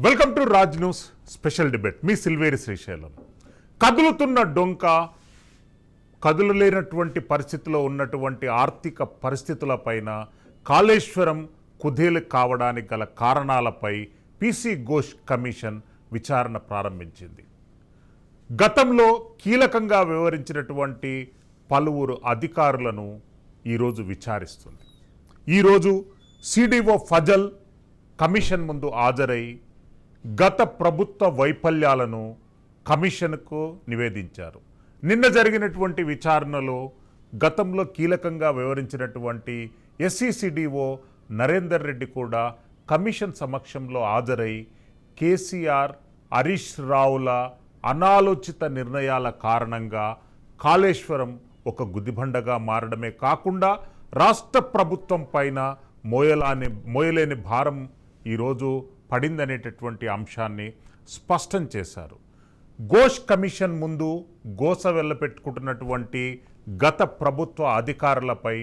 Welcome to Raj news special debate. మీ సిల్వేరి శ్రీశైలం. కదులుతున్న డొంక, కదులలేనటువంటి పరిస్థితిలో ఉన్నటువంటి ఆర్థిక పరిస్థితులపైన, కాళేశ్వరం కుదేలు కావడానికి గల కారణాలపై పీసీ ఘోష్ కమిషన్ విచారణ ప్రారంభించింది. గతంలో కీలకంగా వ్యవహరించినటువంటి పలువురు అధికారులను ఈరోజు విచారిస్తుంది. ఈరోజు సిడిఓ ఫజల్ కమిషన్ ముందు హాజరై గత ప్రభుత్వ వైఫల్యాలను కమిషన్కు నివేదించారు. నిన్న జరిగినటువంటి విచారణలో గతంలో కీలకంగా వ్యవహరించినటువంటి ఎస్సీసీడీఓ నరేందర్ రెడ్డి కూడా కమిషన్ సమక్షంలో హాజరై కేసీఆర్, హరీష్ రావుల అనాలోచిత నిర్ణయాల కారణంగా కాళేశ్వరం ఒక గుదిబండగా మారడమే కాకుండా రాష్ట్ర ప్రభుత్వం పైన మోయలేని భారం ఈరోజు పడిందనేటటువంటి అంశాన్ని స్పష్టం చేశారు. ఘోష్ కమిషన్ ముందు గోస వెళ్ళపెట్టుకుంటున్నటువంటి గత ప్రభుత్వ అధికారులపై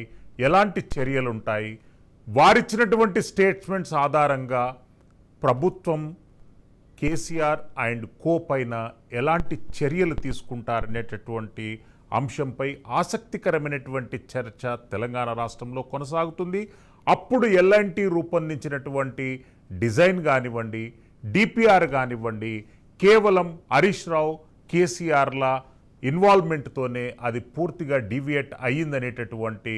ఎలాంటి చర్యలుంటాయి, వారిచ్చినటువంటి స్టేట్మెంట్స్ ఆధారంగా ప్రభుత్వం కేసీఆర్ అండ్ కో పైన ఎలాంటి చర్యలు తీసుకుంటారనేటటువంటి అంశంపై ఆసక్తికరమైనటువంటి చర్చ తెలంగాణ రాష్ట్రంలో కొనసాగుతుంది. అప్పుడు ఎల్ఎన్టీ రూపొందించినటువంటి డిజైన్ కానివ్వండి, డిపిఆర్ కానివ్వండి, కేవలం హరీష్ రావు, కేసీఆర్ల ఇన్వాల్వ్మెంట్తోనే అది పూర్తిగా డీవియేట్ అయ్యిందనేటటువంటి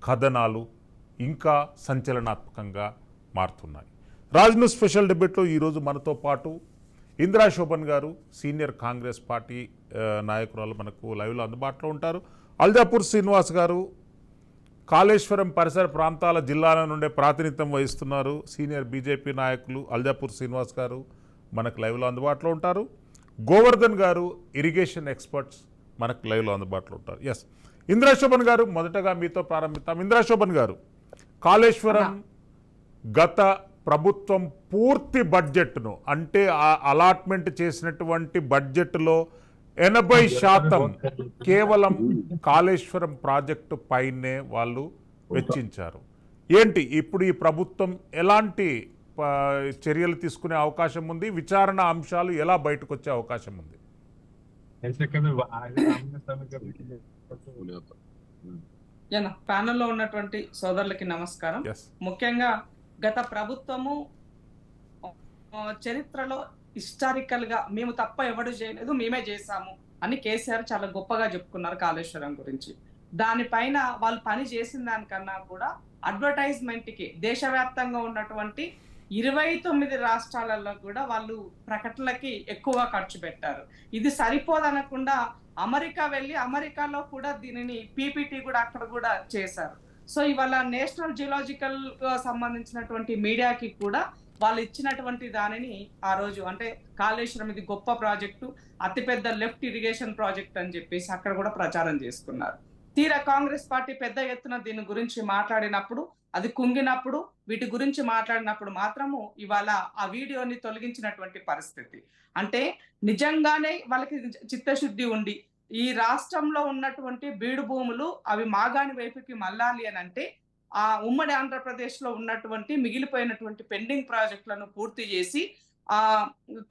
కథనాలు ఇంకా సంచలనాత్మకంగా మారుతున్నాయి. రాజ్ న్యూస్ స్పెషల్ డిబేట్లో ఈరోజు మనతో పాటు ఇందిరా శోభన్ గారు, సీనియర్ కాంగ్రెస్ పార్టీ నాయకురాలు మనకు లైవ్లో అందుబాటులో ఉంటారు. అల్జాపూర్ శ్రీనివాస్ గారు కాళేశ్వరం పరిసర ప్రాంతాల జిల్లాల నుండే ప్రాతినిధ్యం వహిస్తున్నారు. సీనియర్ బీజేపీ నాయకులు అల్జాపూర్ శ్రీనివాస్ గారు మనకు లైవ్లో అందుబాటులో ఉంటారు. గోవర్ధన్ గారు ఇరిగేషన్ ఎక్స్పర్ట్స్ మనకు లైవ్లో అందుబాటులో ఉంటారు. ఎస్, ఇందిరా శోభన్ గారు మొదటగా మీతో ప్రారంభిస్తాం. ఇందిరా శోభన్ గారు, కాళేశ్వరం గత ప్రభుత్వం పూర్తి బడ్జెట్ను, అంటే అలాట్మెంట్ చేసినటువంటి బడ్జెట్లో 80% కేవలం కాళేశ్వరం ప్రాజెక్టు పైనే వాళ్ళు వెచ్చించారు. ఏంటి ఇప్పుడు ఈ ప్రభుత్వం ఎలాంటి చర్యలు తీసుకునే అవకాశం ఉంది? విచారణ అంశాలు ఎలా బయటకు వచ్చే అవకాశం ఉంది? ప్యానెల్లో ఉన్నటువంటి సోదరులకి నమస్కారం. ముఖ్యంగా గత ప్రభుత్వము చరిత్రలో హిస్టారికల్ గా మేము తప్ప ఎవడు చేయలేదు, మేమే చేశాము అని కేసీఆర్ చాలా గొప్పగా చెప్పుకున్నారు కాళేశ్వరం గురించి. దానిపైన వాళ్ళు పని చేసిన దానికన్నా కూడా అడ్వర్టైజ్మెంట్ కి దేశవ్యాప్తంగా ఉన్నటువంటి 29 రాష్ట్రాలలో కూడా వాళ్ళు ప్రకటనలకి ఎక్కువగా ఖర్చు పెట్టారు. ఇది సరిపోదనకుండా అమెరికా వెళ్ళి అమెరికాలో కూడా దీనిని పీపీటీ కూడా అక్కడ కూడా చేశారు. సో ఇవాళ నేషనల్ జియోలాజికల్ సంబంధించినటువంటి మీడియాకి కూడా వాళ్ళు ఇచ్చినటువంటి దానిని ఆ రోజు, అంటే కాళేశ్వరం ఇది గొప్ప ప్రాజెక్టు, అతిపెద్ద లెఫ్ట్ ఇరిగేషన్ ప్రాజెక్ట్ అని చెప్పేసి అక్కడ కూడా ప్రచారం చేసుకున్నారు. తీరా కాంగ్రెస్ పార్టీ పెద్ద ఎత్తున దీని గురించి మాట్లాడినప్పుడు, అది కుంగినప్పుడు, వీటి గురించి మాట్లాడినప్పుడు మాత్రము ఇవాళ ఆ వీడియోని తొలగించినటువంటి పరిస్థితి. అంటే నిజంగానే వాళ్ళకి చిత్తశుద్ధి ఉండి ఈ రాష్ట్రంలో ఉన్నటువంటి బీడు భూములు అవి మాగాణి వైపుకి మళ్ళాలి అని అంటే ఆ ఉమ్మడి ఆంధ్రప్రదేశ్ లో ఉన్నటువంటి మిగిలిపోయినటువంటి పెండింగ్ ప్రాజెక్టులను పూర్తి చేసి ఆ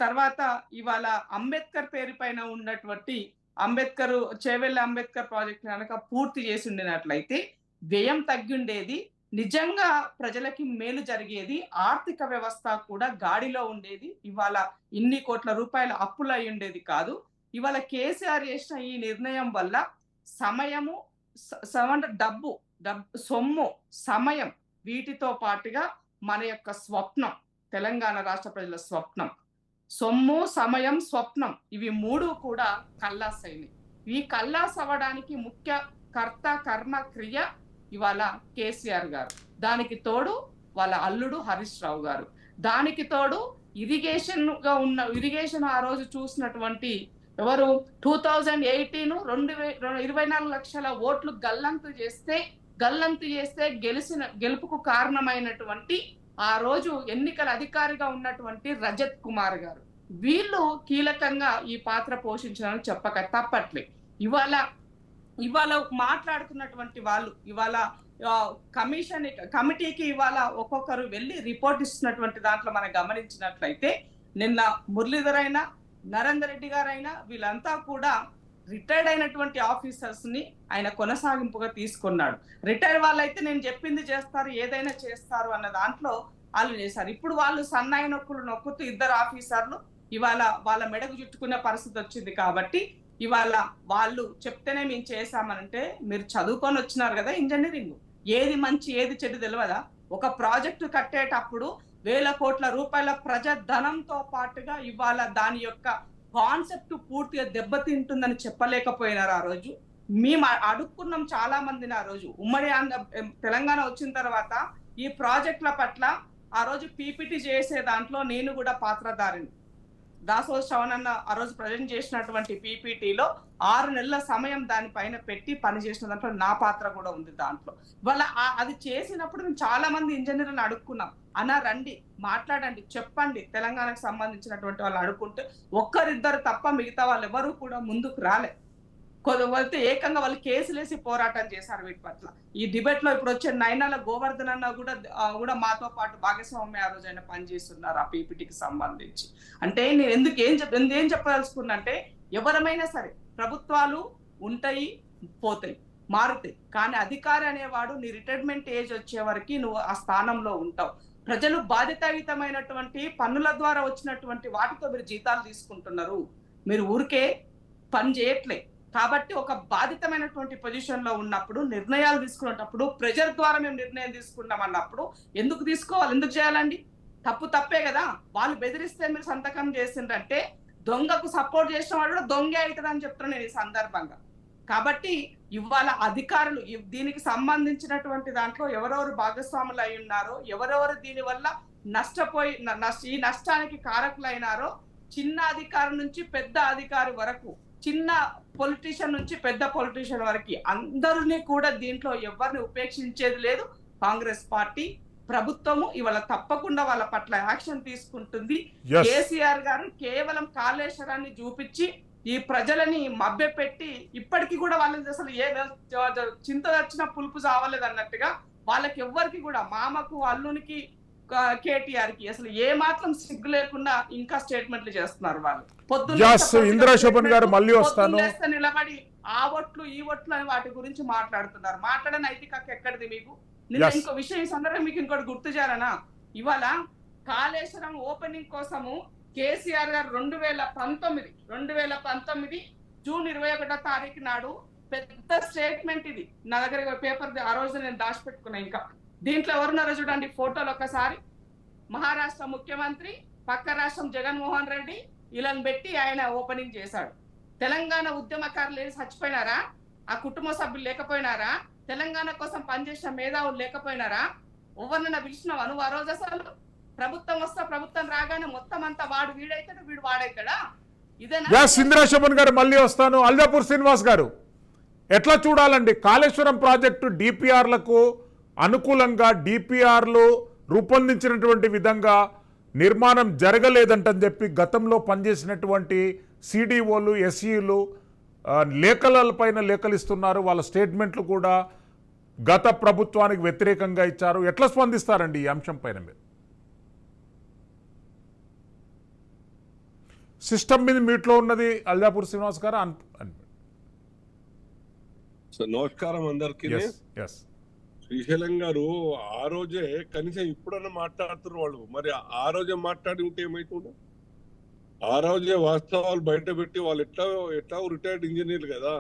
తర్వాత ఇవాళ అంబేద్కర్ పేరు పైన ఉన్నటువంటి చేవెళ్ళ అంబేద్కర్ ప్రాజెక్ట్ కనుక పూర్తి చేసి ఉండినట్లయితే వ్యయం తగ్గిండేది, నిజంగా ప్రజలకి మేలు జరిగేది, ఆర్థిక వ్యవస్థ కూడా గాడిలో ఉండేది. ఇవాళ ఇన్ని కోట్ల రూపాయల అప్పులు అయి ఉండేది కాదు. ఇవాళ కేసీఆర్ చేసిన ఈ నిర్ణయం వల్ల సమయము, డబ్బు, సొమ్ము, సమయం, వీటితో పాటుగా మన యొక్క స్వప్నం, తెలంగాణ రాష్ట్ర ప్రజల స్వప్నం, సొమ్ము, సమయం, స్వప్నం, ఇవి మూడు కూడా కల్లాస్ అయినాయి. ఈ కల్లాస్ అవ్వడానికి ముఖ్య కర్త, కర్మ, క్రియ ఇవాళ కేసీఆర్ గారు. దానికి తోడు వాళ్ళ అల్లుడు హరీష్ రావు గారు. దానికి తోడు ఇరిగేషన్ ఆ రోజు చూసినటువంటి ఎవరు 2018 24 లక్షల ఓట్లు గల్లంతు చేస్తే గెలుపుకు కారణమైనటువంటి ఆ రోజు ఎన్నికల అధికారిగా ఉన్నటువంటి రజత్ కుమార్ గారు, వీళ్ళు కీలకంగా ఈ పాత్ర పోషించాలని చెప్పక తప్పట్లే. ఇవాళ మాట్లాడుతున్నటువంటి వాళ్ళు ఇవాళ కమిటీకి ఇవాళ ఒక్కొక్కరు వెళ్ళి రిపోర్ట్ ఇస్తున్నటువంటి దాంట్లో మనం గమనించినట్లయితే నిన్న మురళీధర్ అయినా నరేందర్ రెడ్డి గారైనా వీళ్ళంతా కూడా రిటైర్డ్ అయినటువంటి ఆఫీసర్స్ ని ఆయన కొనసాగింపుగా తీసుకున్నాడు. రిటైర్ వాళ్ళైతే నేను చెప్పింది చేస్తారు, ఏదైనా చేస్తారు అన్న దాంట్లో వాళ్ళు చేశారు. ఇప్పుడు వాళ్ళు సన్నాయి నొక్కులు నొక్కుతూ ఇద్దరు ఆఫీసర్లు ఇవాళ వాళ్ళ మెడకు చుట్టుకునే పరిస్థితి వచ్చింది. కాబట్టి ఇవాళ వాళ్ళు చెప్తేనే మేము చేశామనంటే, మీరు చదువుకొని వచ్చినారు కదా ఇంజనీరింగ్, ఏది మంచి ఏది చెడు తెలియదా? ఒక ప్రాజెక్టు కట్టేటప్పుడు వేల కోట్ల రూపాయల ప్రజా ధనంతో పాటుగా ఇవాళ దాని యొక్క కాన్సెప్ట్ పూర్తిగా దెబ్బతింటుందని చెప్పలేకపోయినారు ఆ రోజు. మేము అడుక్కున్నాం చాలా మందిని ఆ రోజు. ఉమ్మడి తెలంగాణ వచ్చిన తర్వాత ఈ ప్రాజెక్టుల పట్ల ఆ రోజు పీపీటీ చేసే దాంట్లో నేను కూడా పాత్రధారిని. దాసో శ్రవణన్న ఆ రోజు ప్రజెంట్ చేసినటువంటి పీపీటీలో 6 నెలల సమయం దానిపైన పెట్టి పనిచేసిన దాంట్లో నా పాత్ర కూడా ఉంది దాంట్లో. వాళ్ళ అది చేసినప్పుడు మేము చాలా మంది ఇంజనీర్లను అడుక్కున్నాం, అన్నా రండి మాట్లాడండి చెప్పండి తెలంగాణకు సంబంధించినటువంటి వాళ్ళు అడుక్కుంటే ఒక్కరిద్దరు తప్ప మిగతా వాళ్ళు ఎవరు కూడా ముందుకు రాలే. కొంతమంది ఏకంగా వాళ్ళు కేసులేసి పోరాటం చేశారు వీటి పట్ల. ఈ డిబేట్ లో ఇప్పుడు వచ్చే నైనాల గోవర్ధన్ అన్న కూడా మాతో పాటు భాగస్వామ్య ఆ రోజు ఆయన పనిచేస్తున్నారు ఆ పీపీటీకి సంబంధించి. అంటే నేను ఏం చెప్పదలుచుకున్నా అంటే, ఎవరమైనా సరే ప్రభుత్వాలు ఉంటాయి పోతాయి మారుతాయి, కానీ అధికారి అనేవాడు నీ రిటైర్మెంట్ ఏజ్ వచ్చే వరకు నువ్వు ఆ స్థానంలో ఉంటావు. ప్రజలు బాధ్యతాయుతమైనటువంటి పన్నుల ద్వారా వచ్చినటువంటి వాటితో మీరు జీతాలు తీసుకుంటున్నారు, మీరు ఊరికే పని చేయట్లే. కాబట్టి ఒక బాధితమైనటువంటి పొజిషన్ లో ఉన్నప్పుడు నిర్ణయాలు తీసుకునేటప్పుడు ప్రెజర్ ద్వారా మేము నిర్ణయం తీసుకున్నాం అన్నప్పుడు ఎందుకు తీసుకోవాలి, ఎందుకు చేయాలండి? తప్పే కదా. వాళ్ళు బెదిరిస్తే మీరు సంతకం చేసిందంటే దొంగకు సపోర్ట్ చేసిన వాడు కూడా దొంగే అవుతుందని చెప్తున్నాను నేను ఈ సందర్భంగా. కాబట్టి ఇవాళ అధికారులు దీనికి సంబంధించినటువంటి దాంట్లో ఎవరెవరు భాగస్వాములు అయి ఉన్నారో, ఎవరెవరు దీని వల్ల ఈ నష్టానికి కారకులైనారో, చిన్న అధికారి నుంచి పెద్ద అధికారి వరకు, చిన్న పొలిటీషియన్ నుంచి పెద్ద పొలిటీషియన్ వరకు అందరినీ కూడా దీంట్లో ఎవరిని ఉపేక్షించేది లేదు. కాంగ్రెస్ పార్టీ ప్రభుత్వము ఇవాళ తప్పకుండా వాళ్ళ పట్ల యాక్షన్ తీసుకుంటుంది. కేసీఆర్ గారు కేవలం కాళేశ్వరాన్ని చూపించి ఈ ప్రజలని మభ్యపెట్టి ఇప్పటికీ కూడా వాళ్ళకి అసలు ఏ చింత వచ్చిన పులుపు చావలేదు అన్నట్టుగా వాళ్ళకి ఎవ్వరికి కూడా, మామకు అల్లునికి కేటీఆర్ కి అసలు ఏ మాత్రం సిగ్గు లేకుండా ఇంకా స్టేట్మెంట్లు చేస్తున్నారు వాళ్ళు. నిలబడి ఆ ఓట్లు ఈ ఓట్లు అని వాటి గురించి మాట్లాడుతున్నారు. మాట్లాడే నైతిక ఎక్కడిది మీకు? ఇంకో విషయం సందర్భంగా మీకు ఇంకోటి గుర్తు చేయాలనా, ఇవాళ కాళేశ్వరం ఓపెనింగ్ కోసము కేసీఆర్ గారు 2019 జూన్ 21వ తారీఖు నాడు పెద్ద స్టేట్మెంట్, ఇది నా దగ్గర పేపర్ ఆ రోజు నేను దాచిపెట్టుకున్నా. ఇంకా దీంట్లో ఎవరున్నారో చూడండి ఫోటోలు ఒకసారి. మహారాష్ట్ర ముఖ్యమంత్రి, పక్క రాష్ట్రం జగన్మోహన్ రెడ్డి, వీళ్ళని పెట్టి ఆయన ఓపెనింగ్ చేశాడు. తెలంగాణ ఉద్యమకారులు ఏది చచ్చిపోయినారా? ఆ కుటుంబ సభ్యులు లేకపోయినారా? తెలంగాణ కోసం పనిచేసిన మేధావులు లేకపోయినారా? ఎవరినైనా పిలిచినావా నువ్వు ఆ రోజు? అసలు ప్రభుత్వం వస్తా ప్రభుత్వం రాగానే మొత్తం అంతా వాడు వీడైతాడు వీడు వాడైతాడా? ఇదేనా? ఇంద్రాశోభన్ గారు మళ్ళీ వస్తాను. అల్దాపూర్ శ్రీనివాస్ గారు, ఎట్లా చూడాలండి కాళేశ్వరం ప్రాజెక్టు? డిపిఆర్లకు అనుకూలంగా డిపిఆర్లు రూపొందించినటువంటి విధంగా నిర్మాణం జరగలేదంటని చెప్పి గతంలో పనిచేసినటువంటి సిడిఓలు ఎస్ఈలు లేఖలపైన లేఖలిస్తున్నారు. వాళ్ళ స్టేట్మెంట్లు కూడా గత ప్రభుత్వానికి వ్యతిరేకంగా ఇచ్చారు. ఎట్లా స్పందిస్తారండి ఈ అంశం పైన? మీరు సిస్టమ్ మీద మీట్లో ఉన్నది అల్దాపూర్ శ్రీనివాస్ గారు. నమస్కారం అందరికీ. శ్రీశైలం గారు ఆ రోజే కనీసం ఇప్పుడన్నా మాట్లాడుతున్నారు వాళ్ళు. మరి ఆ రోజే మాట్లాడి ఉంటే ఏమైతుండే? ఆ రోజే వాస్తవాలు బయట పెట్టి వాళ్ళు ఎట్లా రిటైర్డ్ ఇంజనీర్లు కదా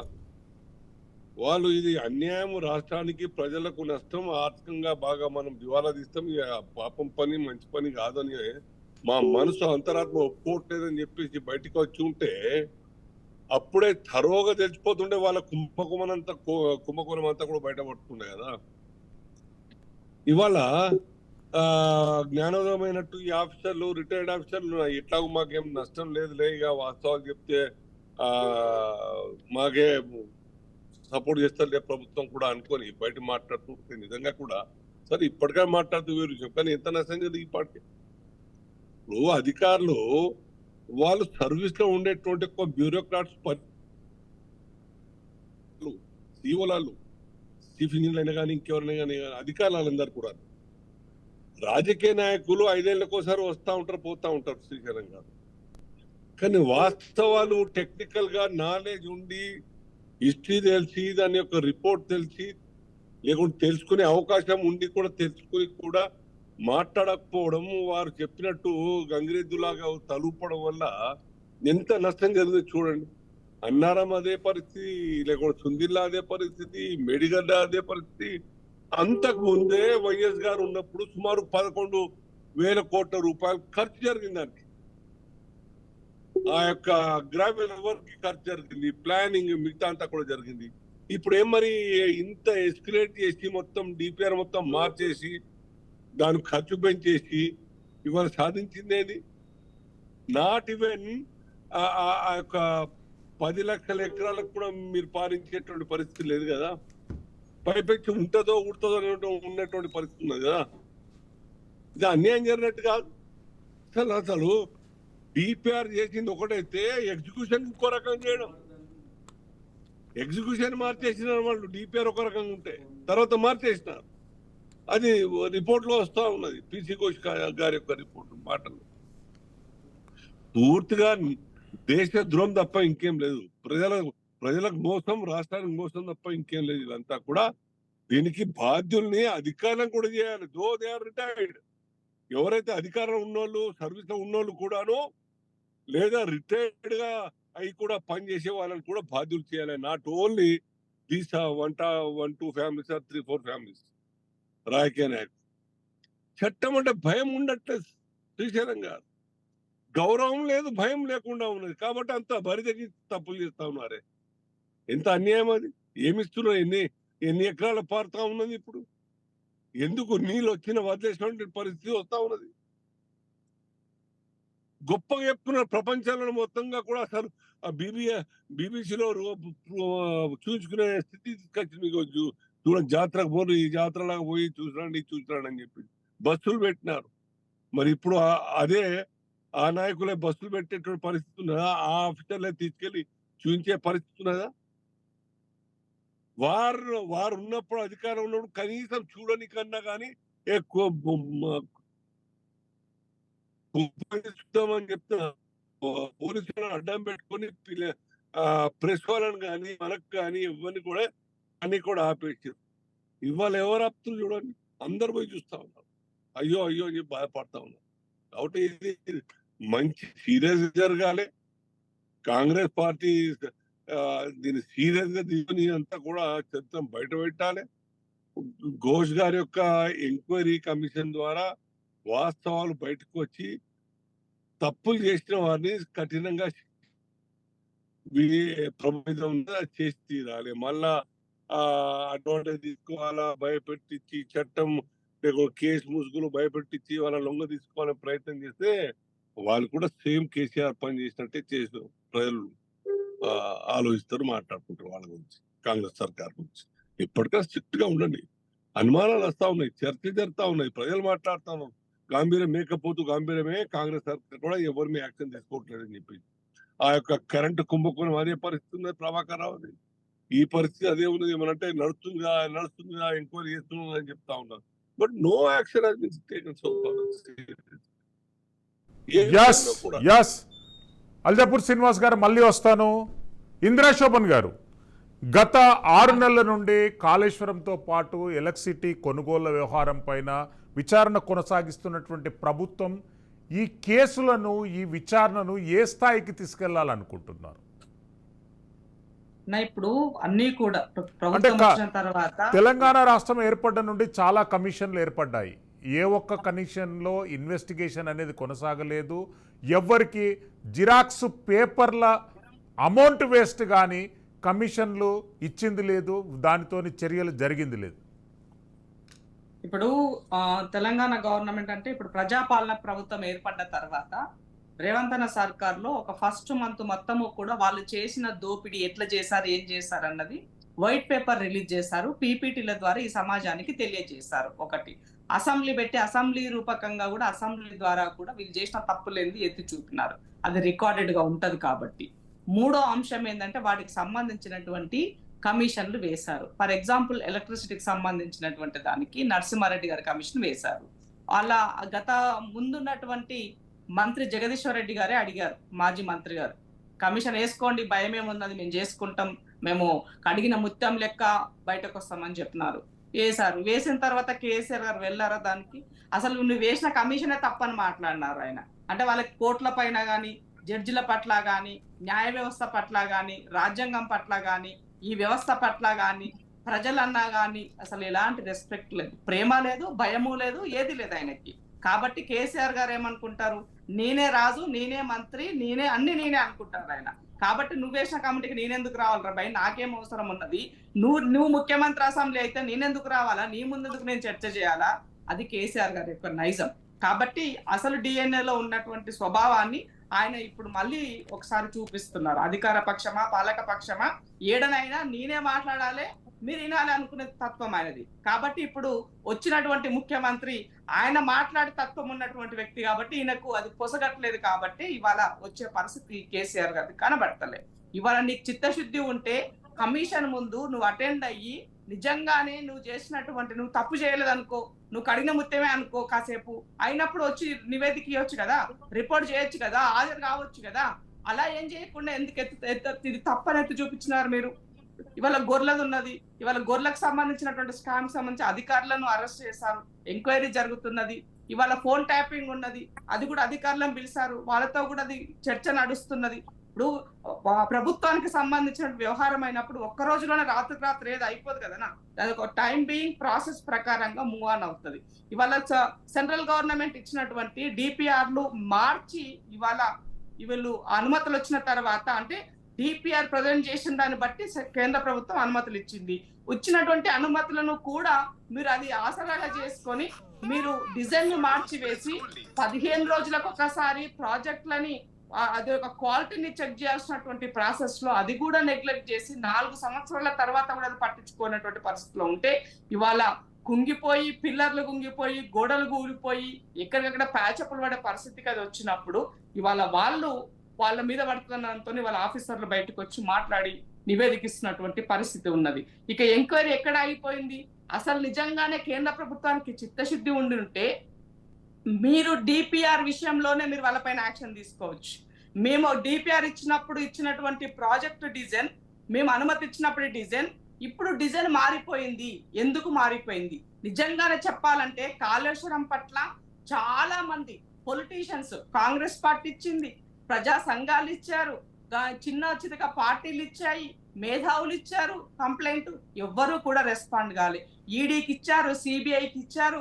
వాళ్ళు. ఇది అన్యాయం, రాష్ట్రానికి ప్రజలకు నష్టం, ఆర్థికంగా బాగా మనం దివాలా తీస్తాం. పాపం పని మంచి పని కాదని మా మనసు అంతరాత్మ ఒప్పుకోవట్లేదని చెప్పేసి బయటకు వచ్చి ఉంటే అప్పుడే తరోగా తెలిసిపోతుండే వాళ్ళ కుంభకోణం అంతా కూడా బయటపడుతుండే కదా. ఇవాళ జ్ఞానోదయమైనట్టు ఈ ఆఫీసర్లు, రిటైర్డ్ ఆఫీసర్లు ఎట్లాగో మాకేం నష్టం లేదులే, ఇక వాస్తవాలు చెప్తే మాకే సపోర్ట్ చేస్తారు ప్రభుత్వం కూడా అనుకొని బయట మాట్లాడుతుంటే నిజంగా కూడా సరే ఇప్పటికే మాట్లాడుతూ వేరు విషయం. కానీ ఎంత నష్టం జరిగింది ఈ పార్టీ? ఇప్పుడు అధికారులు వాళ్ళు సర్వీస్ లో ఉండేటువంటి ఒక బ్యూరోక్రాట్స్, సీఓలు, చీఫ్ ఇంజనీర్లు అయినా కానీ ఇంకెవరైనా కానీ అధికారులందరూ కూడా రాజకీయ నాయకులు 5 ఏళ్లకోసారి వస్తూ ఉంటారు, పోతా ఉంటారు శ్రీశైలం గారు. కానీ వాస్తవాలు టెక్నికల్ గా నాలెడ్జ్ ఉండి, హిస్టరీ తెలిసి, దాని యొక్క రిపోర్ట్ తెలిసి, లేకుంటే తెలుసుకునే అవకాశం ఉండి కూడా తెలుసుకుని కూడా మాట్లాడకపోవడం, వారు చెప్పినట్టు గంగిరెద్దులాగా తలుపడం వల్ల ఎంత నష్టం జరిగింది చూడండి. అన్నారం అదే పరిస్థితి, లేకుంటే సుందిల్లా అదే పరిస్థితి, మేడిగడ్డ అదే పరిస్థితి. అంతకు ముందే వైఎస్ గారు ఉన్నప్పుడు సుమారు 11,000 కోట్ల రూపాయలు ఖర్చు జరిగింది దానికి. ఆ యొక్క గ్రామీణ వర్క్ ఖర్చు జరిగింది, ప్లానింగ్ మిగతా అంతా కూడా జరిగింది. ఇప్పుడు ఏం మరి ఇంత ఎస్కలేట్ చేసి మొత్తం డిపిఆర్ మొత్తం మార్చేసి దాని ఖర్చు పెంచేసి ఇవాళ సాధించిందేది? నాట్ ఈవెన్ ఆ యొక్క 10 లక్షల ఎకరాలకు కూడా మీరు పాలించేటువంటి పరిస్థితి లేదు కదా. పైపెచ్చి ఉంటుందో ఉడుతుందో ఉన్నటువంటి పరిస్థితి ఉన్నది కదా. ఇది అన్యాయం జరిగినట్టు కాదు. అసలు డిపిఆర్ చేసింది ఒకటైతే ఎగ్జిక్యూషన్ ఇంకో రకంగా చేయడం. ఎగ్జిక్యూషన్ మార్చేసిన వాళ్ళు డిపిఆర్ ఒక రకంగా ఉంటే తర్వాత మార్చేసినారు. అది రిపోర్ట్ లో వస్తా ఉన్నది, పిసి ఘోష్ గారి యొక్క రిపోర్ట్ మాటలు. పూర్తిగా దేశ ద్రోహం తప్ప ఇంకేం లేదు. ప్రజలకు మోసం, రాష్ట్రానికి మోసం తప్ప ఇంకేం లేదు. ఇదంతా కూడా దీనికి బాధ్యుల్ని అధికారం కూడా చేయాలి. దో దే ఆర్ రిటైర్డ్, ఎవరైతే అధికారం ఉన్నోళ్ళు, సర్వీస్ లో ఉన్నోళ్ళు కూడాను, లేదా రిటైర్డ్ గా అవి కూడా పనిచేసే వాళ్ళని కూడా బాధ్యులు చేయాలి. Not only these 1-2 families are 3-4 families. రాజకీయ నాయకులు చట్టం అంటే భయం ఉండట్లేదు శ్రీశైలం గారు. గౌరవం లేదు, భయం లేకుండా ఉన్నది. కాబట్టి అంత బరిదగి తప్పులు చేస్తా ఉన్నారే. ఎంత అన్యాయం అది. ఏమిస్తున్నారు? ఎన్ని ఎకరాల పారుతా ఉన్నది ఇప్పుడు? ఎందుకు నీళ్ళు వచ్చిన వదిలేసినటువంటి పరిస్థితి వస్తా ఉన్నది. గొప్పగా చెప్తున్నారు ప్రపంచంలో మొత్తంగా కూడా. అసలు ఆ బీబీసీలో చూసుకునే స్థితి తీసుకొచ్చింది. చూడండి, జాతరకు పోరు, ఈ జాతరలాగా పోయి చూసిరండి అని చెప్పి బస్సులు పెట్టినారు. మరి ఇప్పుడు అదే ఆ నాయకులే బస్సులు పెట్టేటువంటి పరిస్థితి ఉన్నదా? ఆ ఆఫీసర్లే తీసుకెళ్లి చూపించే పరిస్థితి ఉన్నదా? వారు ఉన్నప్పుడు, అధికారం ఉన్నప్పుడు కనీసం చూడని కన్నా కానీ చూద్దామని చెప్తున్నా. పోలీసులను అడ్డం పెట్టుకొని ప్రెస్ వాళ్ళని కానీ మనకు కానీ ఎవరిని కూడా అన్ని కూడా ఆపేసారు. ఇవాళ ఎవరు ఆపుతున్నారు చూడండి, అందరు పోయి చూస్తా ఉన్నారు. అయ్యో అయ్యో అని చెప్పి బాధపడతా ఉన్నారు. కాబట్టి ఇది మంచి సీరియస్ జరగాలి. కాంగ్రెస్ పార్టీ దీన్ని సీరియస్ గా తీసుకుని అంతా కూడా చట్టం బయట పెట్టాలి. ఘోష్ గారి యొక్క ఎంక్వైరీ కమిషన్ ద్వారా వాస్తవాలు బయటకు వచ్చి తప్పులు చేసిన వారిని కఠినంగా ప్రభుత్వం చేసి తీరాలి. మళ్ళా అడ్వాంటేజ్ తీసుకోవాలా, భయపెట్టించి చట్టం కేసు ముసుగులు భయపెట్టించి వాళ్ళ లొంగ తీసుకోవాలని ప్రయత్నం చేస్తే వాళ్ళు కూడా సేమ్ కేసీఆర్ పని చేసినట్టే చేసిన ప్రజలు ఆలోచిస్తారు, మాట్లాడుకుంటారు వాళ్ళ గురించి, కాంగ్రెస్ సర్కార్ గురించి. ఇప్పటికైనా స్ట్రిక్ట్ గా ఉండండి. అనుమానాలు వస్తా ఉన్నాయి, చర్చలు జరుగుతా ఉన్నాయి, ప్రజలు మాట్లాడుతా ఉన్నారు. గాంభీర్యం మేకపోతూ గాంభీర్యమే, కాంగ్రెస్ సర్కార్ కూడా ఎవరిని యాక్షన్ తీసుకోవట్లేదని చెప్పి. ఆ యొక్క కరెంటు కుంభకోణం అదే పరిస్థితి ఉన్నది ప్రభాకర్ రావు. ఈ పరిస్థితి అదే ఉన్నది. ఏమనంటే నడుస్తుందిగా ఎంక్వైరీ చేస్తున్నది అని చెప్తా ఉన్నారు. But no action has been taken so far. Aljapur Srinivas గారు మళ్ళీ వస్తాను. ఇందిరా శోభన్ గారు, గత 6 నెలల నుండి కాళేశ్వరంతో పాటు ఎలక్ట్రిసిటీ కొనుగోళ్ల వ్యవహారం పైన విచారణ కొనసాగిస్తున్నటువంటి ప్రభుత్వం ఈ కేసులను, ఈ విచారణను ఏ స్థాయికి తీసుకెళ్లాలనుకుంటున్నారు? ఇప్పుడు అన్ని కూడా ప్రభుత్వం వచ్చిన తర్వాత తెలంగాణ రాష్ట్రం ఏర్పడ్డ నుండి చాలా కమిషన్లు ఏర్పడ్డాయి. ఏ ఒక్క కమిషన్లో ఇన్వెస్టిగేషన్ అనేది కొనసాగలేదు. ఎవరికి జిరాక్స్ పేపర్ల అమౌంట్ వేస్ట్ కానీ కమిషన్లు ఇచ్చింది లేదు, దానితో చర్యలు జరిగింది లేదు. ఇప్పుడు తెలంగాణ గవర్నమెంట్ అంటే ఇప్పుడు ప్రజాపాలన ప్రభుత్వం ఏర్పడ్డ తర్వాత రేవంత్ అన్న సర్కార్లో ఒక ఫస్ట్ మంత్ మొత్తము కూడా వాళ్ళు చేసిన దోపిడీ ఎట్లా చేశారు, ఏం చేశారు అన్నది వైట్ పేపర్ రిలీజ్ చేశారు. పీపీటీల ద్వారా ఈ సమాజానికి తెలియజేశారు. ఒకటి అసెంబ్లీ పెట్టి అసెంబ్లీ రూపకంగా కూడా అసెంబ్లీ ద్వారా కూడా వీళ్ళు చేసిన తప్పులేంది ఎత్తి చూపినారు. అది రికార్డెడ్ గా ఉంటది. కాబట్టి మూడో అంశం ఏంటంటే వాటికి సంబంధించినటువంటి కమిషన్లు వేశారు. ఫర్ ఎగ్జాంపుల్ ఎలక్ట్రిసిటీకి సంబంధించినటువంటి దానికి నరసింహారెడ్డి గారి కమిషన్ వేశారు. వాళ్ళ గత ముందున్నటువంటి మంత్రి జగదీశ్వర్ రెడ్డి గారే అడిగారు, మాజీ మంత్రి గారు, కమిషన్ వేసుకోండి, భయం ఏమున్నది, మేము చేసుకుంటాం, మేము కడిగిన ముత్యం లెక్క బయటకు వస్తామని చెప్పినారు. వేశారు. వేసిన తర్వాత కేసీఆర్ గారు వెళ్ళారా దానికి? అసలు నువ్వు వేసిన కమిషనే తప్పని మాట్లాడినారు ఆయన. అంటే వాళ్ళకి కోర్టుల పైన కానీ, జడ్జిల పట్ల కానీ, న్యాయ వ్యవస్థ పట్ల కానీ, రాజ్యాంగం పట్ల కానీ, ఈ వ్యవస్థ పట్ల కానీ, ప్రజలన్నా కానీ అసలు ఎలాంటి రెస్పెక్ట్ లేదు, ప్రేమ లేదు, భయము లేదు, ఏది లేదు ఆయనకి. కాబట్టి కేసీఆర్ గారు ఏమనుకుంటారు, నేనే రాజు, నేనే మంత్రి, నేనే అన్ని నేనే అనుకుంటారు ఆయన. కాబట్టి నువ్వు వేసిన కమిటీకి నేనెందుకు రావాలరా భయ్, నాకేం అవసరం ఉన్నది, నువ్వు ముఖ్యమంత్రి అసెంబ్లీ అయితే నేనెందుకు రావాలా, నీ ముందెందుకు నేను చర్చ చేయాలా? అది కేసీఆర్ గారి యొక్క నైజం. కాబట్టి అసలు డిఎన్ఏలో ఉన్నటువంటి స్వభావాన్ని ఆయన ఇప్పుడు మళ్ళీ ఒకసారి చూపిస్తున్నారు. అధికార పక్షమా పాలక పక్షమా ఏడనైనా నేనే మాట్లాడాలి, మీరు వినాలి అనుకునే తత్వం ఆయనది. కాబట్టి ఇప్పుడు వచ్చినటువంటి ముఖ్యమంత్రి ఆయన మాట్లాడే తత్వం ఉన్నటువంటి వ్యక్తి కాబట్టి ఈయనకు అది పొసగట్లేదు. కాబట్టి ఇవాళ వచ్చే పరిస్థితి కేసీఆర్ గారికి కనబడతలేదు. ఇవాళ నీకు చిత్తశుద్ధి ఉంటే కమిషన్ ముందు నువ్వు అటెండ్ అయ్యి నిజంగానే నువ్వు చేసినటువంటి, నువ్వు తప్పు చేయలేదు అనుకో, నువ్వు కడిగిన ముత్యమే అనుకో, కాసేపు అయినప్పుడు వచ్చి నివేదిక ఇవ్వచ్చు కదా, రిపోర్ట్ చేయొచ్చు కదా, హాజరు కావచ్చు కదా. అలా ఏం చేయకుండా ఎందుకు ఇది తప్పని ఎత్తి చూపించినారు మీరు? ఇవాళ గొర్రెలది ఉన్నది, ఇవాళ గొర్రెలకు సంబంధించినటువంటి స్కామ్ సంబంధించి అధికారులను అరెస్ట్ చేశారు, ఎంక్వైరీ జరుగుతున్నది. ఇవాళ ఫోన్ ట్యాపింగ్ ఉన్నది, అది కూడా అధికారులను పిలిచారు, వాళ్ళతో కూడా అది చర్చ నడుస్తున్నది. ఇప్పుడు ప్రభుత్వానికి సంబంధించిన వ్యవహారం అయినప్పుడు ఒక్క రోజులోనే రాత్రికి రాత్రి ఏది అయిపోదు కదా, అది ఒక టైం బీయింగ్ ప్రాసెస్ ప్రకారంగా మూవ్ ఆన్ అవుతుంది. ఇవాళ సెంట్రల్ గవర్నమెంట్ ఇచ్చినటువంటి డిపిఆర్లు మార్చి ఇవాళ వీళ్ళు అనుమతులు వచ్చిన తర్వాత, అంటే డిపిఆర్ ప్రజెంట్ చేసిన దాన్ని బట్టి కేంద్ర ప్రభుత్వం అనుమతులు ఇచ్చింది. వచ్చినటువంటి అనుమతులను కూడా మీరు అది ఆసరాగా చేసుకొని మీరు డిజైన్ మార్చి వేసి 15 రోజులకు ఒకసారి ప్రాజెక్టులని అది ఒక క్వాలిటీని చెక్ చేయాల్సినటువంటి ప్రాసెస్ లో అది కూడా నెగ్లెక్ట్ చేసి 4 సంవత్సరాల తర్వాత కూడా అది పట్టించుకునేటువంటి పరిస్థితిలో ఉంటే ఇవాళ కుంగిపోయి, పిల్లర్లు కుంగిపోయి, గోడలు కూలిపోయి, ఎక్కడికక్కడ ప్యాచప్లు పడే పరిస్థితికి అది వచ్చినప్పుడు ఇవాళ వాళ్ళ మీద పడుతున్నంతో వాళ్ళ ఆఫీసర్లు బయటకు వచ్చి మాట్లాడి నివేదికిస్తున్నటువంటి పరిస్థితి ఉన్నది. ఇక ఎంక్వైరీ ఎక్కడ ఆగిపోయింది? అసలు నిజంగానే కేంద్ర ప్రభుత్వానికి చిత్తశుద్ధి ఉండి ఉంటే మీరు డిపిఆర్ విషయంలోనే మీరు వాళ్ళపైన యాక్షన్ తీసుకోవచ్చు. మేము డిపిఆర్ ఇచ్చినటువంటి ప్రాజెక్టు డిజైన్, మేము అనుమతి ఇచ్చినప్పుడు డిజైన్, ఇప్పుడు డిజైన్ మారిపోయింది. ఎందుకు మారిపోయింది? నిజంగానే చెప్పాలంటే కాళేశ్వరం పట్ల చాలా మంది పొలిటీషియన్స్, కాంగ్రెస్ పార్టీ ఇచ్చింది, ప్రజా సంఘాలు ఇచ్చారు, చిన్న చితక పార్టీలు ఇచ్చాయి, మేధావులు ఇచ్చారు కంప్లైంట్, ఎవ్వరూ కూడా రెస్పాండ్ కాలే. ఈడీకి ఇచ్చారు, సిబిఐకి ఇచ్చారు,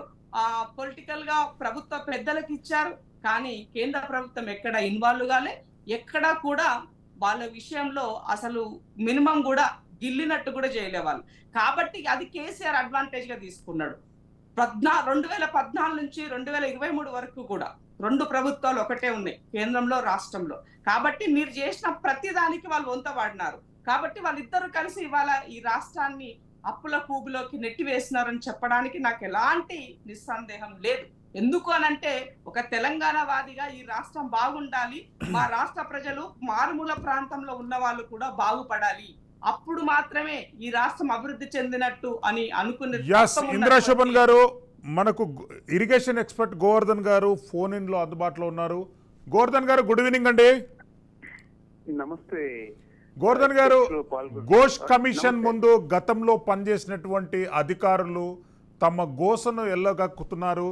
పొలిటికల్ గా ప్రభుత్వ పెద్దలకు ఇచ్చారు, కానీ కేంద్ర ప్రభుత్వం ఎక్కడ ఇన్వాల్వ్ కాలే, ఎక్కడా కూడా వాళ్ళ విషయంలో అసలు మినిమం కూడా గిల్లినట్టు కూడా చేయలే వాళ్ళు. కాబట్టి అది కేసీఆర్ అడ్వాంటేజ్ గా తీసుకున్నాడు. 2014 నుంచి 2023 వరకు కూడా 2 ప్రభుత్వాలు ఒకటే ఉన్నాయి, కేంద్రంలో రాష్ట్రంలో. కాబట్టి మీరు చేసిన ప్రతి దానికి వాళ్ళు వంత వాడినారు. కాబట్టి వాళ్ళిద్దరూ కలిసి ఇవాళ ఈ రాష్ట్రాన్ని అప్పుల కూబులోకి నెట్టి వేసినారని చెప్పడానికి నాకు ఎలాంటి నిస్సందేహం లేదు. ఎందుకు అనంటే ఒక తెలంగాణ వాదిగా ఈ రాష్ట్రం బాగుండాలి, మా రాష్ట్ర ప్రజలు మారుమూల ప్రాంతంలో ఉన్న వాళ్ళు కూడా బాగుపడాలి, అప్పుడు మాత్రమే ఈ రాష్ట్రం అభివృద్ధి చెందినట్టు అని అనుకునే. ఇంద్రశోభన్ గారు, మనకు ఇరిగేషన్ ఎక్స్పర్ట్ గోవర్ధన్ గారు ఫోన్ ఇన్ లో అందుబాటులో ఉన్నారు. గోవర్ధన్ గారు, గుడ్ ఈవినింగ్ అండి. నమస్తే గోవర్ధన్ గారు, ఘోష్ కమిషన్ ముందు గతంలో పనిచేసినటువంటి అధికారులు తమ గోసను ఎల్లగక్కుతున్నారు.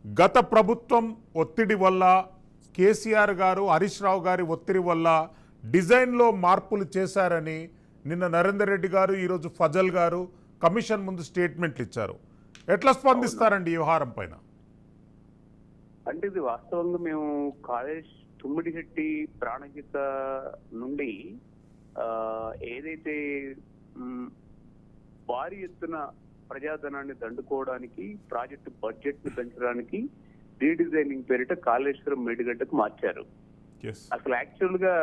గత ప్రభుత్వం ఒత్తిడి వల్ల, కేసీఆర్ గారు, హరీష్ రావు గారి ఒత్తిడి వల్ల డిజైన్లో మార్పులు చేశారని నిన్న నరేందర్ రెడ్డి గారు, ఈరోజు ఫజల్ గారు కమిషన్ ముందు స్టేట్మెంట్లు ఇచ్చారు. ఎట్లా స్పందిస్తారండి ఈ వ్యవహారం పైన? అంటే ఇది వాస్తవంగా మేము కాలేజ్ తుమ్మిడిహెట్టి ప్రాణహిత నుండి ఏదైతే భారీ ఎత్తున ప్రజాధనాన్ని దండుకోవడానికి, ప్రాజెక్టు బడ్జెట్ ని పెంచడానికి రీడిజైనింగ్ పేరిట కాళేశ్వరం మేడిగడ్డకు మార్చారు. అసలు యాక్చువల్ గా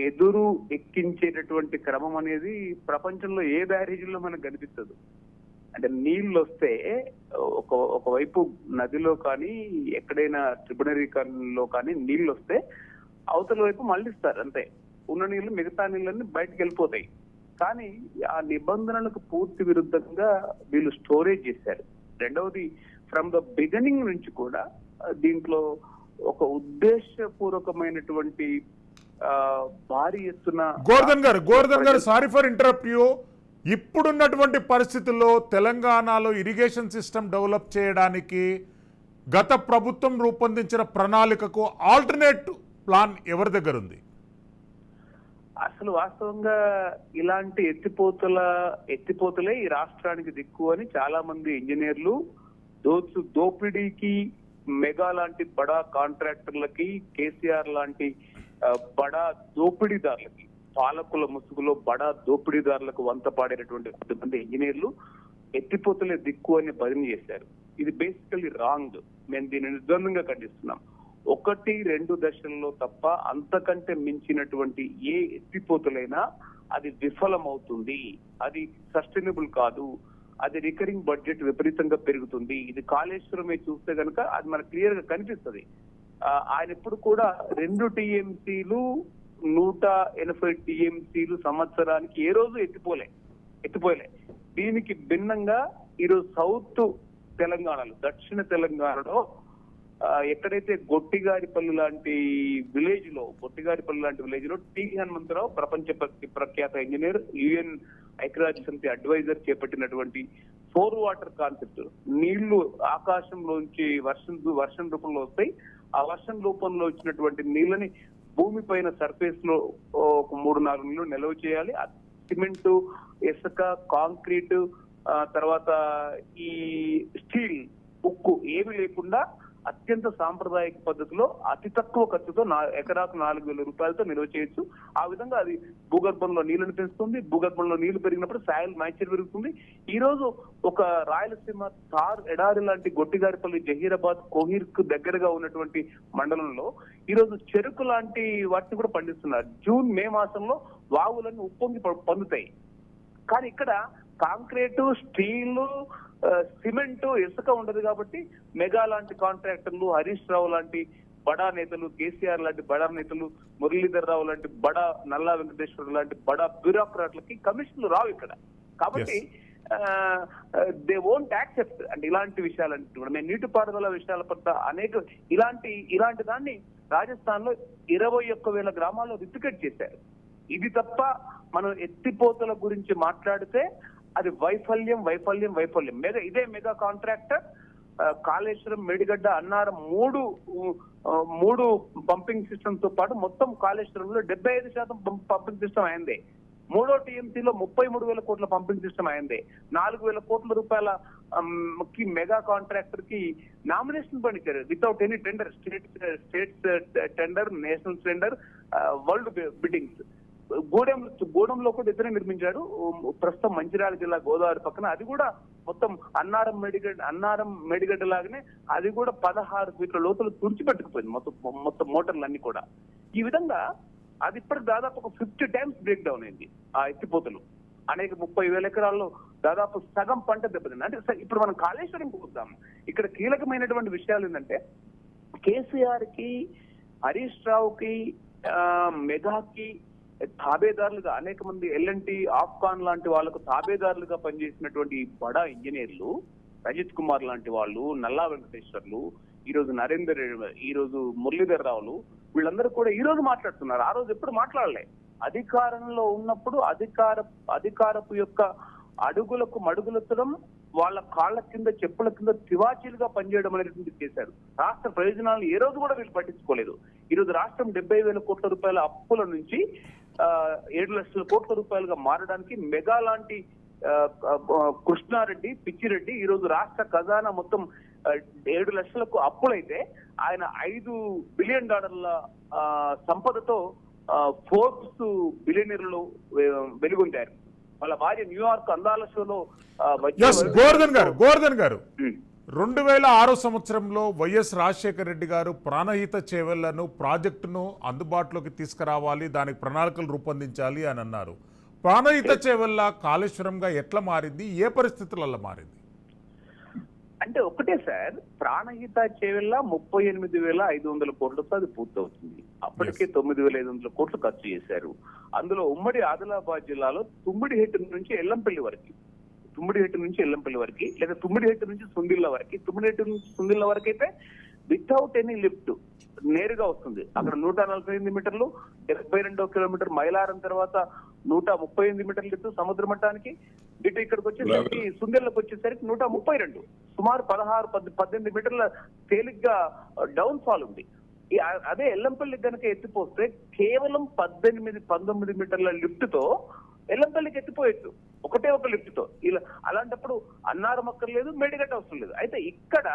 ఎదురు ఎక్కించేటటువంటి క్రమం అనేది ప్రపంచంలో ఏ బ్యారేజీలో మనకు కనిపిస్తుంది. అంటే నీళ్ళు వస్తే ఒకవైపు నదిలో కానీ ఎక్కడైనా ట్రిబ్యునరీ లో కానీ నీళ్ళు వస్తే అవతల వైపు మళ్ళిస్తారు, అంతే. ఉన్న నీళ్లు మిగతా నీళ్ళన్నీ బయటకు వెళ్ళిపోతాయి. కానీ ఆ నిబంధనలకు పూర్తి విరుద్ధంగా వీళ్ళు స్టోరేజ్ చేశారు. రెండవది ఫ్రమ్ ద బిగినింగ్ నుంచి కూడా దీంట్లో ఒక ఉద్దేశపూర్వకమైనటువంటి భారీ ఎత్తున గోవర్ధన్ గారు సారీ ఫర్ ఇంటరప్ట్ యూ. ఇప్పుడున్నటువంటి పరిస్థితుల్లో తెలంగాణలో ఇరిగేషన్ సిస్టమ్ డెవలప్ చేయడానికి గత ప్రభుత్వం రూపొందించిన ప్రణాళికకు ఆల్టర్నేట్ ప్లాన్ ఎవరి దగ్గర ఉంది? అసలు వాస్తవంగా ఇలాంటి ఎత్తిపోతలే ఈ రాష్ట్రానికి దిక్కు అని చాలా మంది ఇంజనీర్లు దోపిడీకి మెగా లాంటి బడా కాంట్రాక్టర్లకి, కేసీఆర్ లాంటి బడా దోపిడీదారులకి, పాలకుల ముసుగులో బడా దోపిడీదారులకు వంత పాడేటటువంటి కొంతమంది ఇంజనీర్లు ఎత్తిపోతలే దిక్కు అని బదిలీ చేశారు. ఇది బేసికల్లీ రాంగ్. మేము దీన్ని నిర్ద్వందంగా ఖండిస్తున్నాం. 1-2 దశల్లో తప్ప అంతకంటే మించినటువంటి ఏ ఎత్తిపోతలైనా అది విఫలమవుతుంది, అది సస్టైనబుల్ కాదు, అది రికరింగ్ బడ్జెట్ విపరీతంగా పెరుగుతుంది. ఇది కాళేశ్వరమే చూస్తే కనుక అది మనకు క్లియర్ గా కనిపిస్తుంది. ఆయన ఎప్పుడు కూడా 2 TMCలు 180 TMCలు సంవత్సరానికి ఏ రోజు ఎత్తిపోలే. దీనికి భిన్నంగా ఈరోజు సౌత్ తెలంగాణలో, దక్షిణ తెలంగాణలో ఎక్కడైతే గొట్టిగారిపల్లి లాంటి విలేజ్ లో టి హనుమంతరావు ప్రపంచ ప్రఖ్యాత ఇంజనీర్, UN ఐక్యరాజ్య సమితి అడ్వైజర్ చేపట్టినటువంటి 4 వాటర్ కాన్సెప్ట్. నీళ్లు ఆకాశంలోంచి వర్షం రూపంలో వస్తాయి. ఆ వర్షం రూపంలో వచ్చినటువంటి నీళ్ళని భూమి పైన సర్ఫేస్ లో ఒక 3-4 నెలలు నిల్వ చేయాలి. సిమెంట్, ఇసుక, కాంక్రీట్, తర్వాత ఈ స్టీల్, ఉక్కు ఏమి లేకుండా అత్యంత సాంప్రదాయక పద్ధతిలో అతి తక్కువ ఖర్చుతో ఎకరాకు 4,000 రూపాయలతో నిల్వ చేయొచ్చు. ఆ విధంగా అది భూగర్భంలో నీళ్లను పెంచుతుంది. భూగర్భంలో నీళ్లు పెరిగినప్పుడు సాయిల్ మాయిశ్చర్ పెరుగుతుంది. ఈ రోజు ఒక రాయలసీమ తార్ ఎడారి లాంటి గొట్టిగారిపల్లి, జహీరాబాద్, కోహిర్ కు దగ్గరగా ఉన్నటువంటి మండలంలో ఈ రోజు చెరుకు లాంటి వాటిని కూడా పండిస్తున్నారు. June-May మాసంలో వాగులన్నీ ఉప్పొంగి పొందుతాయి. కానీ ఇక్కడ కాంక్రీటు, స్టీలు, సిమెంట్, ఇసుక ఉండదు. కాబట్టి మెగా లాంటి కాంట్రాక్టర్లు, హరీష్ రావు లాంటి బడా నేతలు, కేసీఆర్ లాంటి బడా నేతలు, మురళీధర్ రావు లాంటి బడా, నల్లా వెంకటేశ్వర లాంటి బడా బ్యూరోక్రాట్లకి కమిషన్లు రావు ఇక్కడ. కాబట్టి దే వోంట్ యాక్సెప్ట్. అంటే ఇలాంటి విషయాలంటే మేము నీటిపారుదల విషయాల పట్ల అనేక ఇలాంటి దాన్ని రాజస్థాన్ లో 21,000 గ్రామాల్లో రిప్లికేట్ చేశారు. ఇది తప్ప మనం ఎత్తిపోతల గురించి మాట్లాడితే అది వైఫల్యం. ఇదే మెగా కాంట్రాక్టర్ కాళేశ్వరం, మేడిగడ్డ, అన్నారం మూడు పంపింగ్ సిస్టమ్ తో పాటు మొత్తం కాళేశ్వరంలో 75% పంపింగ్ సిస్టమ్ అయిందే. 3వ TMCలో 33,000 కోట్ల పంపింగ్ సిస్టమ్ అయిందే. 4,000 కోట్ల రూపాయల కి మెగా కాంట్రాక్టర్ కి నామినేషన్ పండించారు without any tender. States tender, national tender, world biddings. గూడెంలో కూడా ఇతనే నిర్మించాడు. ప్రస్తుతం మంచిర్యాల జిల్లా గోదావరి పక్కన. అది కూడా మొత్తం అన్నారం మేడిగడ్డ లాగానే అది కూడా 16 ఫీట్ల లోతులు తుడిచిపెట్టుకుపోయింది మొత్తం మోటార్లు అన్ని కూడా. ఈ విధంగా అది ఇప్పటికి దాదాపు ఒక 50 times బ్రేక్ డౌన్ అయింది. ఆ ఎత్తిపోతలు అనేక 30,000 ఎకరాల్లో దాదాపు సగం పంట దెబ్బతింది. అంటే ఇప్పుడు మనం కాళేశ్వరం చూద్దాం. ఇక్కడ కీలకమైనటువంటి విషయాలు ఏంటంటే కేసీఆర్ కి, హరీష్ రావుకి, మెగాకి తాబేదారులుగా అనేక మంది L&T, ఆఫ్కాన్ లాంటి వాళ్ళకు తాబేదారులుగా పనిచేసినటువంటి బడా ఇంజనీర్లు, రజిత్ కుమార్ లాంటి వాళ్ళు, నల్లా వెంకటేశ్వర్లు, ఈ రోజు మురళీధర్ రావులు, వీళ్ళందరూ కూడా ఈ రోజు మాట్లాడుతున్నారు. ఆ రోజు ఎప్పుడు మాట్లాడలే. అధికారంలో ఉన్నప్పుడు అధికారపు యొక్క అడుగులకు మడుగులెత్తడం, వాళ్ళ కాళ్ల కింద, చెప్పుల కింద తివాచీలుగా పనిచేయడం అనేటువంటి చేశారు. రాష్ట్ర ప్రయోజనాలను ఏ రోజు కూడా వీళ్ళు పట్టించుకోలేదు. ఈ రోజు రాష్ట్రం 70,000 కోట్ల రూపాయల అప్పుల నుంచి 7 లక్షల కోట్ల రూపాయలుగా మారడానికి మెగా లాంటి కృష్ణారెడ్డి, పిచ్చిరెడ్డి ఈ రోజు రాష్ట్ర ఖజానా మొత్తం 7 లక్షలకు అప్పులైతే ఆయన $5 బిలియన్ సంపదతో ఫోర్బ్స్ బిలియనీర్లు వెలుగొందారు. వాళ్ళ భార్య న్యూయార్క్ అందాల షోలో గోవర్ధన్ గారు 2006 సంవత్సరంలో వైఎస్ రాజశేఖర రెడ్డి గారు ప్రాణహిత చేవెళ్లను ప్రాజెక్టును అందుబాటులోకి తీసుకురావాలి, దానికి ప్రణాళికలు రూపొందించాలి అని అన్నారు. ప్రాణహిత చేవెళ్ల కాళేశ్వరంగా ఎట్లా మారింది, ఏ పరిస్థితులలో మారింది? అంటే ఒకటే సార్, ప్రాణహిత చేవెళ్ల 38,500 కోట్లతో అది పూర్తవుతుంది. అప్పటికే 9,500 కోట్లు ఖర్చు చేశారు. అందులో ఉమ్మడి ఆదిలాబాద్ జిల్లాలో తుమ్మిడిహెట్టు నుంచి ఎల్లంపల్లి వరకు తుమ్మిడిహెట్టు నుంచి ఎల్లంపల్లి వరకు, లేదా తుమ్మిడిహెట్టు నుంచి సుందిళ్ళ వరకు, తుమ్మిడిహెట్టు నుంచి సుందిళ్ళ వరకు అయితే వితౌట్ ఎనీ లిఫ్ట్ నేరుగా వస్తుంది. అక్కడ 148 మీటర్లు, 72వ కిలోమీటర్ మైలారం తర్వాత 138 మీటర్లు ఎత్తు సముద్ర మట్టానికి. ఇటు ఇక్కడికి వచ్చేసరికి సుందెళ్ళకి వచ్చేసరికి 132, సుమారు 16-18 మీటర్ల తేలిగ్గా డౌన్ ఫాల్ ఉంది. అదే ఎల్లంపల్లి కనుక ఎత్తిపోస్తే కేవలం 18-19 మీటర్ల లిఫ్ట్ తో ఎల్లంపల్లికి ఎత్తిపోయచ్చు, ఒకటే ఒక లిఫ్ట్ తో. ఇలా అలాంటప్పుడు అన్నారం అక్కర్లేదు, మేడిగడ్డ అవసరం లేదు. అయితే ఇక్కడ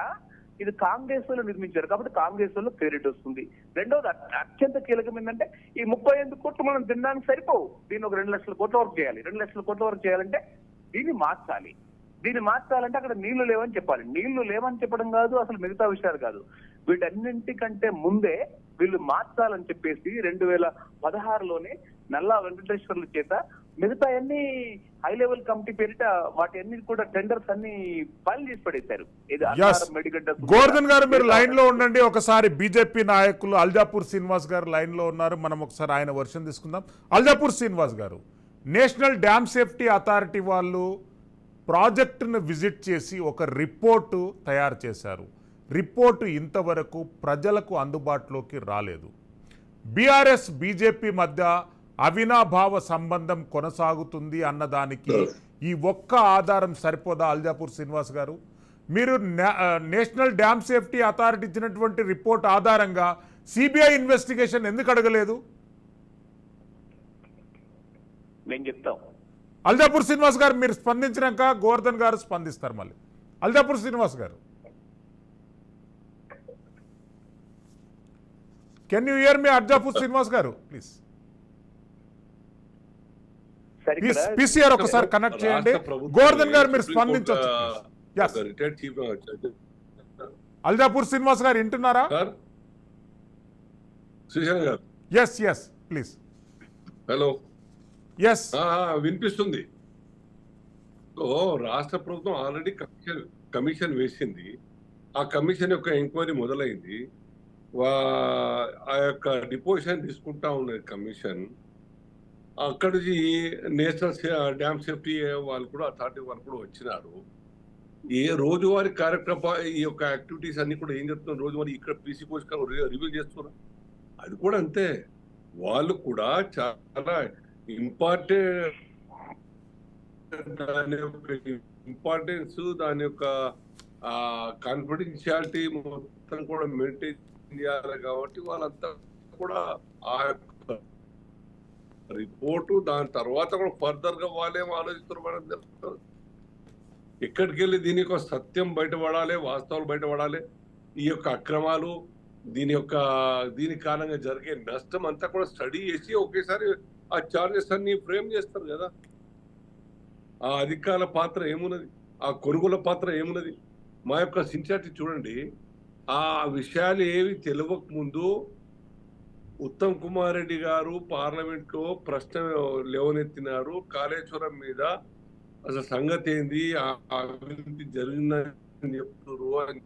ఇది కాంగ్రెస్ వాళ్ళు నిర్మించారు కాబట్టి కాంగ్రెస్ వాళ్ళు క్రెడిట్ వస్తుంది. రెండవది అత్యంత కీలకం ఏంటంటే ఈ 38 కోట్లు మనం తినడానికి సరిపోవు. దీన్ని ఒక 2 లక్షల కోట్ల వరకు చేయాలి. 2 లక్షల కోట్ల వరకు చేయాలంటే దీన్ని మార్చాలి. దీన్ని మార్చాలంటే అక్కడ నీళ్లు లేవని చెప్పాలి. నీళ్లు లేవని చెప్పడం కాదు, అసలు మిగతా విషయాలు కాదు, వీటన్నింటికంటే ముందే వీళ్ళు మార్చాలని చెప్పేసి 2016లోనే నల్లా వెంకటేశ్వర్ల చేత మిగతా అన్ని హై లెవెల్ కమిటీ పేరిట వాటి అన్ని కూడా టెండర్స్ అన్ని ఫైల్ చేసి పడేశారు. గోవర్ధన్ గారు మీరు లైన్ లో ఉండండి. ఒకసారి బీజేపీ నాయకులు అల్జాపూర్ శ్రీనివాస్ గారు లైన్ లో ఉన్నారు, మనం ఒకసారి ఆయన వర్షన్ తీసుకుందాం. అల్జాపూర్ శ్రీనివాస్ గారు, నేషనల్ డ్యామ్ సేఫ్టీ అథారిటీ వాళ్ళు ప్రాజెక్టును విజిట్ చేసి ఒక రిపోర్టు తయారు చేశారు. రిపోర్టు ఇంతవరకు ప్రజలకు అందుబాటులోకి రాలేదు. బీఆర్ఎస్ బీజేపీ మధ్య అవినాభావ సంబంధం కొనసాగుతుంది అన్నదానికి ఈ ఒక్క ఆధారం సరిపోదా అల్జాపూర్ శ్రీనివాస్ గారు? మీరు నేషనల్ డ్యామ్ సేఫ్టీ అథారిటీ ఇచ్చినటువంటి రిపోర్ట్ ఆధారంగా సిబిఐ ఇన్వెస్టిగేషన్ ఎందుకు అడగలేదు? నేను చెప్తాం. అల్జాపూర్ శ్రీనివాస్ గారు మీరు స్పందించినాక గోవర్ధన్ గారు స్పందిస్తారు మళ్ళీ. అల్జాపూర్ శ్రీనివాస్ గారు, కెన్ యూ హియర్ మీ? అల్జాపూర్ శ్రీనివాస్ గారు ప్లీజ్ పీసీఆర్ ఒకసారి కనెక్ట్ చేయండి. గోవర్ధన్ గారు మీరు స్పందించవచ్చు. అల్జాపూర్ శ్రీనివాస్ గారు వింటున్నారా? Yes yes please. Hello, yes వినిపిస్తుంది. రాష్ట్ర ప్రభుత్వం ఆల్రెడీ కమిషన్ వేసింది. ఆ కమిషన్ యొక్క ఎంక్వైరీ మొదలైంది. ఆ యొక్క డిపోజిషన్ తీసుకుంటా ఉన్నది కమిషన్. అక్కడి నుంచి నేషనల్ డ్యామ్ సేఫ్టీ వాళ్ళు కూడా, అథారిటీ వాళ్ళు కూడా వచ్చినారు. ఏ రోజువారీ కార్యక్రమ ఈ యొక్క యాక్టివిటీస్ అన్ని కూడా ఏం చెప్తున్నారు, రోజువారీ ఇక్కడ పీసీ కోచ్ రివ్యూ చేస్తున్నారు. అది కూడా అంతే, వాళ్ళు కూడా చాలా ఇంపార్టెంట్, దాని యొక్క ఇంపార్టెన్స్, దాని యొక్క కాన్ఫిడెన్షియాలిటీ మొత్తం కూడా మెయింటైన్ చేయాలి. కాబట్టి వాళ్ళంతా కూడా ఆ రిపోర్టు దాని తర్వాత కూడా ఫర్దర్ గా వాళ్ళేం ఆలోచిస్తున్నారు. ఎక్కడికి వెళ్ళి దీని యొక్క సత్యం బయటపడాలి, వాస్తవాలు బయటపడాలి. ఈ యొక్క అక్రమాలు, దీని కారణంగా జరిగే నష్టం అంతా కూడా స్టడీ చేసి ఒకేసారి ఆ చార్జెస్ అన్ని ఫ్రేమ్ చేస్తారు కదా. ఆ అధికారుల పాత్ర ఏమున్నది, ఆ కొనుగోల పాత్ర ఏమున్నది? మా యొక్క సిన్సియారిటీ చూడండి. ఆ విషయాలు ఏవి తెలియక ముందు ఉత్తమ్ కుమార్ రెడ్డి గారు పార్లమెంట్ లో ప్రశ్న లేవనెత్తినారు. కాళేశ్వరం మీద అసలు సంగతి ఏంది, అభివృద్ధి జరిగిందని చెప్తున్నారు అని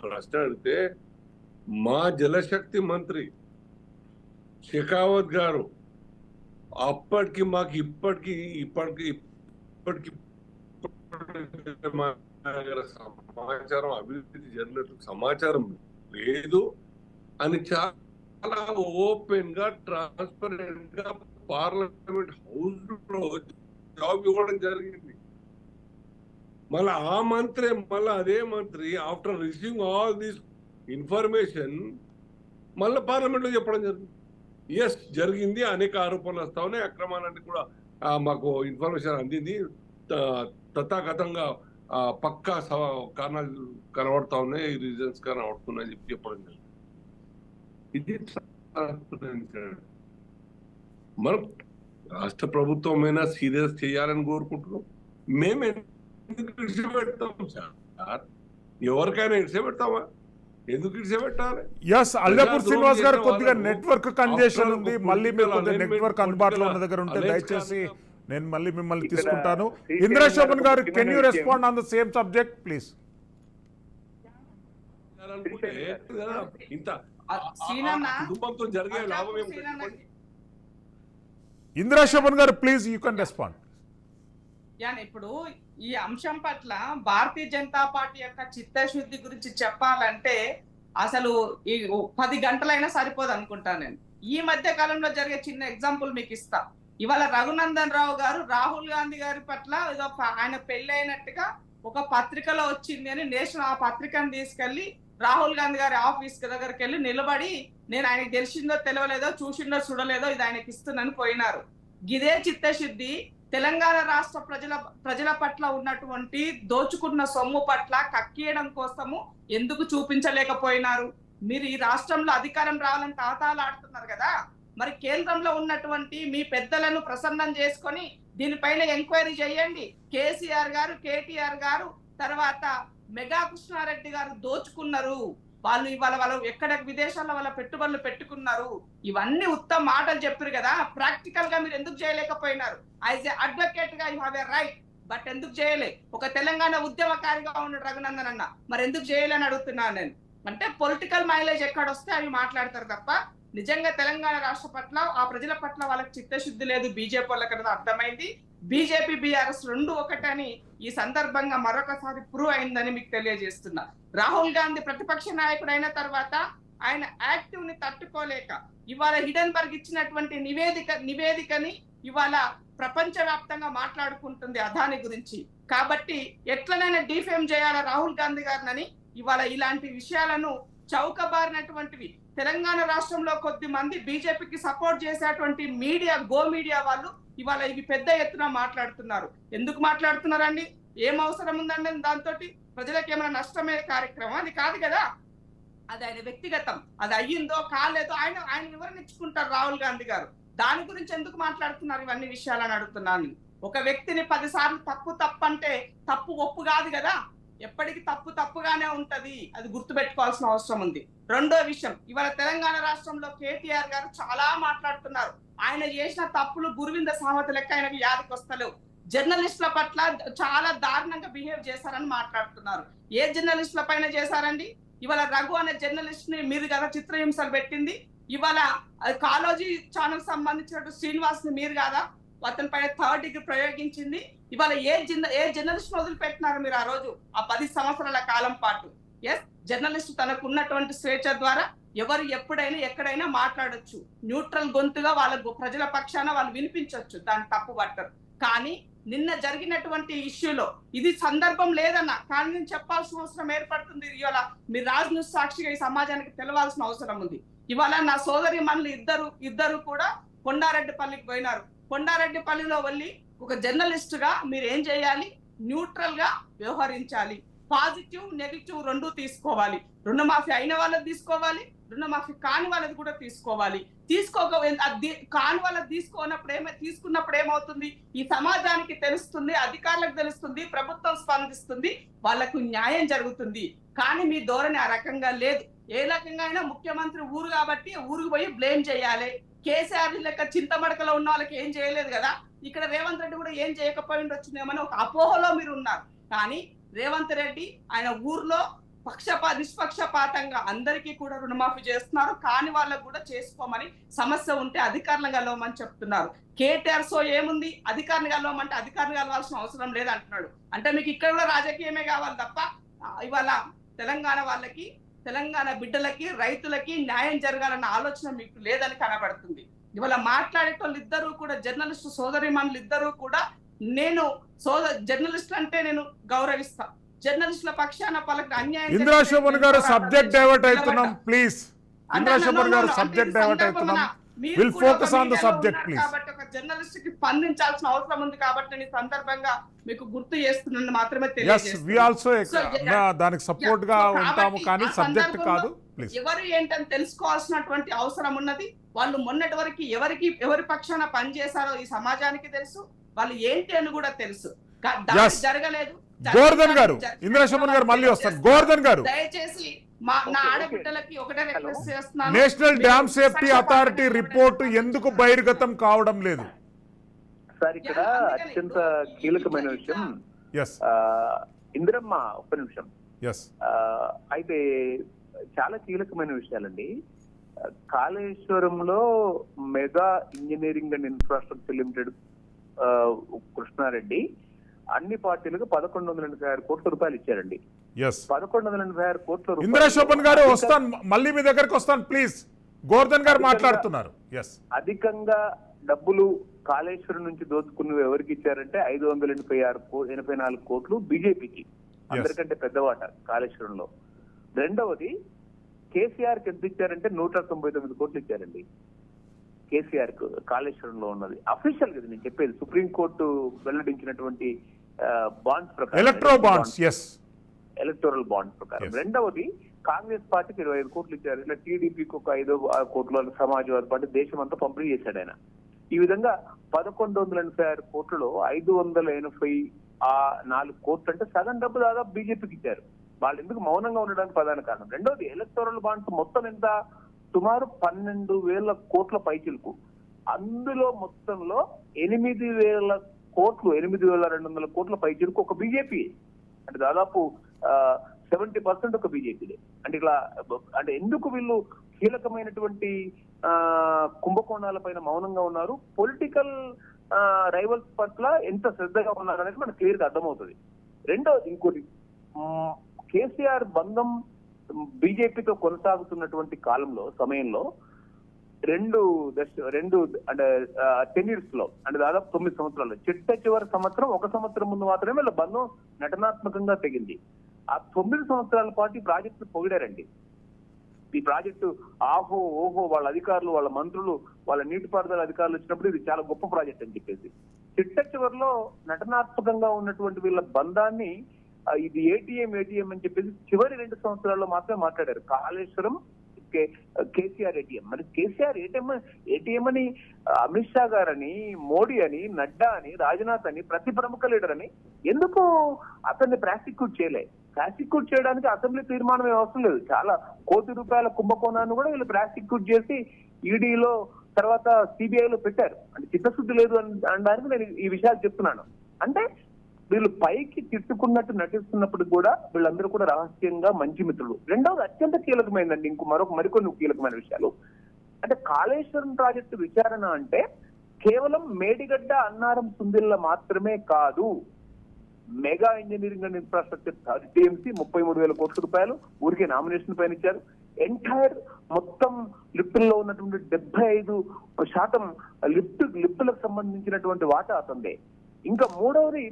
ప్రశ్న అడిగితే మా జలశక్తి మంత్రి షెకావత్ గారు అప్పటికి మాకు ఇప్పటికి సమాచారం, అభివృద్ధి జరిగినట్లు సమాచారం లేదు అని చాలా ఓపెన్ గా, ట్రాన్స్పరెంట్ గా పార్లమెంట్ హౌస్ లో జాబ్ ఇవ్వడం జరిగింది. మళ్ళీ ఆ మంత్రి, అదే మంత్రి after receiving all this information మళ్ళీ పార్లమెంట్ లో చెప్పడం జరిగింది. ఎస్ జరిగింది, అనేక ఆరోపణలు వస్తా ఉన్నాయి, అక్రమాలన్నీ కూడా మాకు ఇన్ఫర్మేషన్ అందింది, తథాగతంగా పక్కా కారణాలు కనబడతా ఉన్నాయి, రీజన్స్ కనబడుతున్నాయని చెప్పడం జరిగింది. ఇది మనం రాష్ట్ర ప్రభుత్వమైనా సీరియస్ చేయాలని కోరుకుంటున్నాం. మేము ఎందుకు ఇడిచిపెడతాం సార్? ఎవరికైనా ఇడిచిపెడతామా? ఎందుకు ఇడిచిపెట్టాలి? ఎస్, అల్జాపూర్ శ్రీనివాస్ గారు కొద్దిగా నెట్వర్క్ కంజెషన్ ఉంది. మళ్ళీ మీరు కొద్దిగా నెట్వర్క్ అందుబాటులో ఉన్న దగ్గర ఉంటే దయచేసి నేను మళ్ళీ మిమ్మల్ని తీసుకుంటాను. ఇంద్రశోభన్ గారు, can you respond on the same subject please? జరిగే లాభం ఇంద్రశోభన్ గారు ప్లీజ్, యూ కెన్ రెస్పాండ్. ఇప్పుడు ఈ అంశం పట్ల భారతీయ జనతా పార్టీ యొక్క చిత్తశుద్ధి గురించి చెప్పాలంటే అసలు ఈ 10 గంటలైనా సరిపోదు అనుకుంటాను నేను. ఈ మధ్య కాలంలో జరిగే చిన్న ఎగ్జాంపుల్ మీకు ఇస్తా. ఇవాళ రఘునందన్ రావు గారు రాహుల్ గాంధీ గారి పట్ల ఏదో ఆయన పెళ్లి అయినట్టుగా ఒక పత్రికలో వచ్చింది అని నేషనల్ ఆ పత్రికను తీసుకెళ్లి రాహుల్ గాంధీ గారి ఆఫీస్ దగ్గరికి వెళ్ళి నిలబడి నేను ఆయనకు తెలిసిందో తెలియలేదో చూసిందో చూడలేదో ఇది ఆయనకి ఇస్తున్నాను పోయినారు. ఇదే చిత్తశుద్ధి తెలంగాణ రాష్ట్ర ప్రజల పట్ల ఉన్నటువంటి దోచుకున్న సొమ్ము పట్ల కక్కియడం కోసము ఎందుకు చూపించలేకపోయినారు? మీరు ఈ రాష్ట్రంలో అధికారం రావాలని తాతాలు ఆడుతున్నారు కదా, మరి కేంద్రంలో ఉన్నటువంటి మీ పెద్దలను ప్రసన్నం చేసుకొని దీనిపైన ఎంక్వైరీ చేయండి. కేసీఆర్ గారు, కేటీఆర్ గారు, తర్వాత మెగా కృష్ణారెడ్డి గారు దోచుకున్నారు. వాళ్ళు ఇవాళ వాళ్ళు ఎక్కడ విదేశాల్లో వాళ్ళ పెట్టుబడులు పెట్టుకున్నారు. ఇవన్నీ ఉత్తమ మాటలు చెప్పారు కదా, ప్రాక్టికల్ గా మీరు ఎందుకు చేయలేకపోయినారు? యాజ్ ఏ అడ్వకేట్ గా you have a right, but ఎందుకు చేయలే? ఒక తెలంగాణ ఉద్యమకారిగా ఉన్న రఘునందన్ అన్న మరి ఎందుకు చేయలేని అడుగుతున్నాను నేను. అంటే పొలిటికల్ మైలేజ్ ఎక్కడొస్తే అవి మాట్లాడతారు తప్ప నిజంగా తెలంగాణ రాష్ట్ర పట్ల ఆ ప్రజల పట్ల వాళ్ళకి చిత్తశుద్ధి లేదు బీజేపీ వాళ్ళకి అర్థమైంది. బీజేపీ బీఆర్ఎస్ రెండు ఒకటని ఈ సందర్భంగా మరొకసారి ప్రూవ్ అయిందని మీకు తెలియజేస్తున్నా. రాహుల్ గాంధీ ప్రతిపక్ష నాయకుడు అయిన తర్వాత ఆయన యాక్టివ్ ని తట్టుకోలేక ఇవాళ హిడెన్బర్గ్ ఇచ్చినటువంటి నివేదికని ఇవాళ ప్రపంచ వ్యాప్తంగా మాట్లాడుకుంటుంది అదాని గురించి. కాబట్టి ఎట్లనైనా డిఫేమ్ చేయాలా రాహుల్ గాంధీ గారిని ఇవాళ ఇలాంటి విషయాలను చౌకబారినటువంటివి తెలంగాణ రాష్ట్రంలో కొద్ది మంది బీజేపీకి సపోర్ట్ చేసేటువంటి మీడియా గో మీడియా వాళ్ళు ఇవాళ ఇవి పెద్ద ఎత్తున మాట్లాడుతున్నారు. ఎందుకు మాట్లాడుతున్నారండి? ఏం అవసరం ఉందండి దాంతో? ప్రజలకు ఏమైనా నష్టమే కార్యక్రమం అది కాదు కదా. అది ఆయన వ్యక్తిగతం, అది అయ్యిందో కాలేదో ఆయన వివరణ ఇచ్చుకుంటారు రాహుల్ గాంధీ గారు. దాని గురించి ఎందుకు మాట్లాడుతున్నారు ఇవన్నీ విషయాలని అడుగుతున్నాను. ఒక వ్యక్తిని 10 సార్లు తప్పు అంటే తప్పు ఒప్పు కాదు కదా, ఎప్పటికీ తప్పుగానే ఉంటది. అది గుర్తుపెట్టుకోవాల్సిన అవసరం ఉంది. రెండో విషయం, ఇవాళ తెలంగాణ రాష్ట్రంలో కేటీఆర్ గారు చాలా మాట్లాడుతున్నారు. ఆయన చేసిన తప్పులు గురువింద సామెత లెక్క ఆయనకు యాదికి వస్తలేవు. జర్నలిస్టుల పట్ల చాలా దారుణంగా బిహేవ్ చేశారని మాట్లాడుతున్నారు. ఏ జర్నలిస్టుల పైన చేశారండి? ఇవాళ రఘు అనే జర్నలిస్ట్ ని మీరు కదా చిత్రహింసలు పెట్టింది. ఇవాళ కాలోజీ ఛానల్ సంబంధించిన శ్రీనివాస్ ని మీరు కాదా అతని పైన 3rd డిగ్రీ ప్రయోగించింది? ఇవాళ ఏ జర్నలిస్ట్ వదిలిపెట్టినారు మీరు ఆ రోజు ఆ 10 సంవత్సరాల కాలం పాటు? ఎస్, జర్నలిస్ట్ తనకు ఉన్నటువంటి స్వేచ్ఛ ద్వారా ఎవరు ఎప్పుడైనా ఎక్కడైనా మాట్లాడొచ్చు. న్యూట్రల్ గొంతుగా వాళ్ళ ప్రజల పక్షాన వాళ్ళు వినిపించవచ్చు, దాన్ని తప్పు పట్టరు. కానీ నిన్న జరిగినటువంటి ఇష్యూలో ఇది సందర్భం లేదన్న కానీ నేను చెప్పాల్సిన అవసరం ఏర్పడుతుంది. ఇవాళ మీరు రాజ్ న్యూస్ సాక్షిగా ఈ సమాజానికి తెలవాల్సిన అవసరం ఉంది. ఇవాళ నా సోదరి మనులు ఇద్దరు కూడా కొండారెడ్డిపల్లికి పోయినారు. కొండారెడ్డిపల్లిలో వెళ్ళి ఒక జర్నలిస్ట్ గా మీరు ఏం చేయాలి? న్యూట్రల్ గా వ్యవహరించాలి. పాజిటివ్ నెగిటివ్ రెండు తీసుకోవాలి. రుణమాఫీ అయిన వాళ్ళది తీసుకోవాలి, రుణమాఫీ కాని వాళ్ళది కూడా తీసుకోవాలి. కాని వాళ్ళది తీసుకున్నప్పుడు ఏమవుతుంది? ఈ సమాజానికి తెలుస్తుంది, అధికారులకు తెలుస్తుంది, ప్రభుత్వం స్పందిస్తుంది, వాళ్ళకు న్యాయం జరుగుతుంది. కానీ మీ ధోరణి ఆ రకంగా లేదు. ఏ రకంగా అయినా ముఖ్యమంత్రి ఊరు కాబట్టి ఊరికి పోయి బ్లేమ్ చేయాలి. కేసీఆర్ లెక్క చింతమడకలో ఉన్న వాళ్ళకి ఏం చేయలేదు కదా, ఇక్కడ రేవంత్ రెడ్డి కూడా ఏం చేయకపోయి ఉండొచ్చునేమని ఒక అపోహలో మీరు ఉన్నారు. కానీ రేవంత్ రెడ్డి ఆయన ఊర్లో నిష్పక్షపాతంగా అందరికీ కూడా రుణమాఫీ చేస్తున్నారు. కాని వాళ్ళకు కూడా చేసుకోమని సమస్య ఉంటే అధికారులను కలవమని చెప్తున్నారు. కేటీఆర్ సో ఏముంది? అధికారిని కలవమంటే అధికారిని కలవాల్సిన అవసరం లేదు అంటున్నాడు. అంటే మీకు ఇక్కడ కూడా రాజకీయమే కావాలి తప్ప ఇవాళ తెలంగాణ వాళ్ళకి, తెలంగాణ బిడ్డలకి, రైతులకి న్యాయం జరగాలన్న ఆలోచన మీకు లేదని కనబడుతుంది. ఇవాళ మాట్లాడేటోళ్ళు ఇద్దరు కూడా జర్నలిస్టు సోదరిమణులు ఇద్దరు కూడా నేను జర్నలిస్ట్ అంటే నేను గౌరవిస్తా. జర్నలిస్టుల పక్షాన వాళ్ళకి అన్యాయం. ఇంద్రాశోభన్ గారు సబ్జెక్ట్ డైవర్ట్ అవుతున్నాం ప్లీజ్. ఇంద్రాశోభన్ గారు సబ్జెక్ట్ డైవర్ట్ అవుతున్నాం. Will focus on the subject please. కాబట్టి ఒక జర్నలిస్ట్ కి స్పందించాల్సిన అవసరం ఉంది కాబట్టి నేను సందర్భంగా మీకు గుర్తు చేస్తున్నాను మాత్రమే తెలియజేస్తున్నాను. దానికి సపోర్ట్ గా ఉంటాము కానీ సబ్జెక్ట్ కాదు ప్లీజ్. ఎవరు ఏంటని తెలుసుకోవాల్సినటువంటి అవసరం ఉన్నది. వాళ్ళు మొన్నటి వరకు ఎవరి పక్షాన పనిచేశారో ఈ సమాజానికి తెలుసు, వాళ్ళు ఏంటి అని కూడా తెలుసు. జరగలేదు. గోవర్ధన్ గారు, ఇంద్రాశోభన్ గారు మళ్ళీ వస్తారు. గోవర్ధన్ గారు దయచేసి నా ఆడబిడ్డలకి ఒకటే రిక్వెస్ట్ చేస్తున్నాను. National dam safety authority report ఎందుకు బహిర్గతం కావడం లేదు? సార్ ఇక్కడ అత్యంత కీలకమైన విషయం. ఇందిరమ్మ ఒక్క నిమిషం. అయితే చాలా కీలకమైన విషయాలండి. కాళేశ్వరంలో mega engineering and infrastructure limited Krishna Reddy అన్ని పార్టీలకు 1186 కోట్ల రూపాయలు ఇచ్చారండి. 1186 కోట్ల రూపాయలు. ఇందిరా శోభన్ గారు వస్తాను, మళ్ళీ మీ దగ్గరకు వస్తాను ప్లీజ్. గోవర్ధన్ గారు మాట్లాడుతున్నారు. అధికంగా డబ్బులు కాళేశ్వరం నుంచి దోచుకున్నవి ఎవరికి ఇచ్చారంటే 584 కోట్లు బీజేపీకి, అందరికంటే పెద్దవాట కాళేశ్వరంలో. రెండవది కేసీఆర్ కి ఎంత ఇచ్చారంటే 199 కోట్లు ఇచ్చారండి కేసీఆర్ కు కాళేశ్వరంలో ఉన్నది. అఫీషియల్ గా నేను చెప్పేది సుప్రీంకోర్టు వెల్లడించినటువంటి బాండ్స్ ప్రకారం, ఎలక్టోరల్ బాండ్స్ ప్రకారం. రెండవది కాంగ్రెస్ పార్టీకి 25 కోట్లు ఇచ్చారు. ఇట్లా టీడీపీకి ఒక 5 కోట్లు, సమాజ్వాదీ పార్టీ దేశం అంతా పంపిణీ చేశాడు ఆయన. ఈ విధంగా 1186 కోట్లలో 584 కోట్లు అంటే సగం డబ్బు దాదాపు బీజేపీకి ఇచ్చారు. వాళ్ళు ఎందుకు మౌనంగా ఉండడానికి ప్రధాన కారణం. రెండోది ఎలక్టోరల్ బాండ్స్ మొత్తం ఎంత, సుమారు 12,000 కోట్ల పైచిలకు. అందులో మొత్తంలో 8,000 కోట్లు, 8,200 కోట్ల పైచిలకు ఒక బీజేపీ, అంటే దాదాపు 70% ఒక బీజేపీదే. అంటే ఇట్లా అంటే ఎందుకు వీళ్ళు కీలకమైనటువంటి కుంభకోణాల పైన మౌనంగా ఉన్నారు, పొలిటికల్ రైవల్స్ పట్ల ఎంత శ్రద్ధగా ఉన్నారు అనేది మనకు క్లియర్ గా అర్థమవుతుంది. రెండోది ఇంకోటి, కేసీఆర్ బంధం బీజేపీతో కొనసాగుతున్నటువంటి కాలంలో, సమయంలో రెండు అంటే టెన్యూర్స్ లో, అంటే దాదాపు 9 సంవత్సరాలు, చిట్ట చివరి సంవత్సరం 1 సంవత్సరం ముందు మాత్రమే వీళ్ళ బంధం నటనాత్మకంగా తెగింది. ఆ 9 సంవత్సరాల పాటు ఈ ప్రాజెక్టు పొగిడారండి. ఈ ప్రాజెక్టు ఆహో ఓహో వాళ్ళ అధికారులు, వాళ్ళ మంత్రులు, వాళ్ళ నీటిపారుదల అధికారులు వచ్చినప్పుడు ఇది చాలా గొప్ప ప్రాజెక్ట్ అని చెప్పేసి, చిట్ట చివరిలో నటనాత్మకంగా ఉన్నటువంటి వీళ్ళ బంధాన్ని ఇది ఏటీఎం అని చెప్పేసి చివరి 2 సంవత్సరాల్లో మాత్రమే మాట్లాడారు. కాళేశ్వరం కేసీఆర్ ఏటీఎం. మరి కేసీఆర్ ఏటీఎం అని అమిత్ షా గారని, మోడీ అని, నడ్డా అని, రాజ్నాథ్ అని, ప్రతి ప్రముఖ లీడర్ అని ఎందుకు అతన్ని ప్రాసిక్యూట్ చేయలే? ప్రాసిక్యూట్ చేయడానికి అసెంబ్లీ తీర్మానం అవసరం లేదు. చాలా కోటి రూపాయల కుంభకోణాన్ని కూడా వీళ్ళు ప్రాసిక్యూట్ చేసి ఈడీలో తర్వాత సిబిఐలో పెట్టారు. అంటే చిత్తశుద్ధి లేదు అనడానికి నేను ఈ విషయాలు చెప్తున్నాను. అంటే వీళ్ళు పైకి తిట్టుకున్నట్టు నటిస్తున్నప్పుడు కూడా వీళ్ళందరూ కూడా రహస్యంగా మంచి మిత్రులు. రెండవది అత్యంత కీలకమైందండి, మరికొన్ని కీలకమైన విషయాలు. అంటే కాళేశ్వరం ప్రాజెక్టు విచారణ అంటే కేవలం మేడిగడ్డ, అన్నారం, సుందిల్ల మాత్రమే కాదు. Mega engineering and infrastructure TMC 33,000 కోట్ల రూపాయలు ఊరికే నామినేషన్ పైన ఇచ్చారు. ఎంటైర్ మొత్తం లిఫ్టుల్లో ఉన్నటువంటి 75% లిఫ్టులకు సంబంధించినటువంటి వాటా అతందే. ఇంకా మూడవది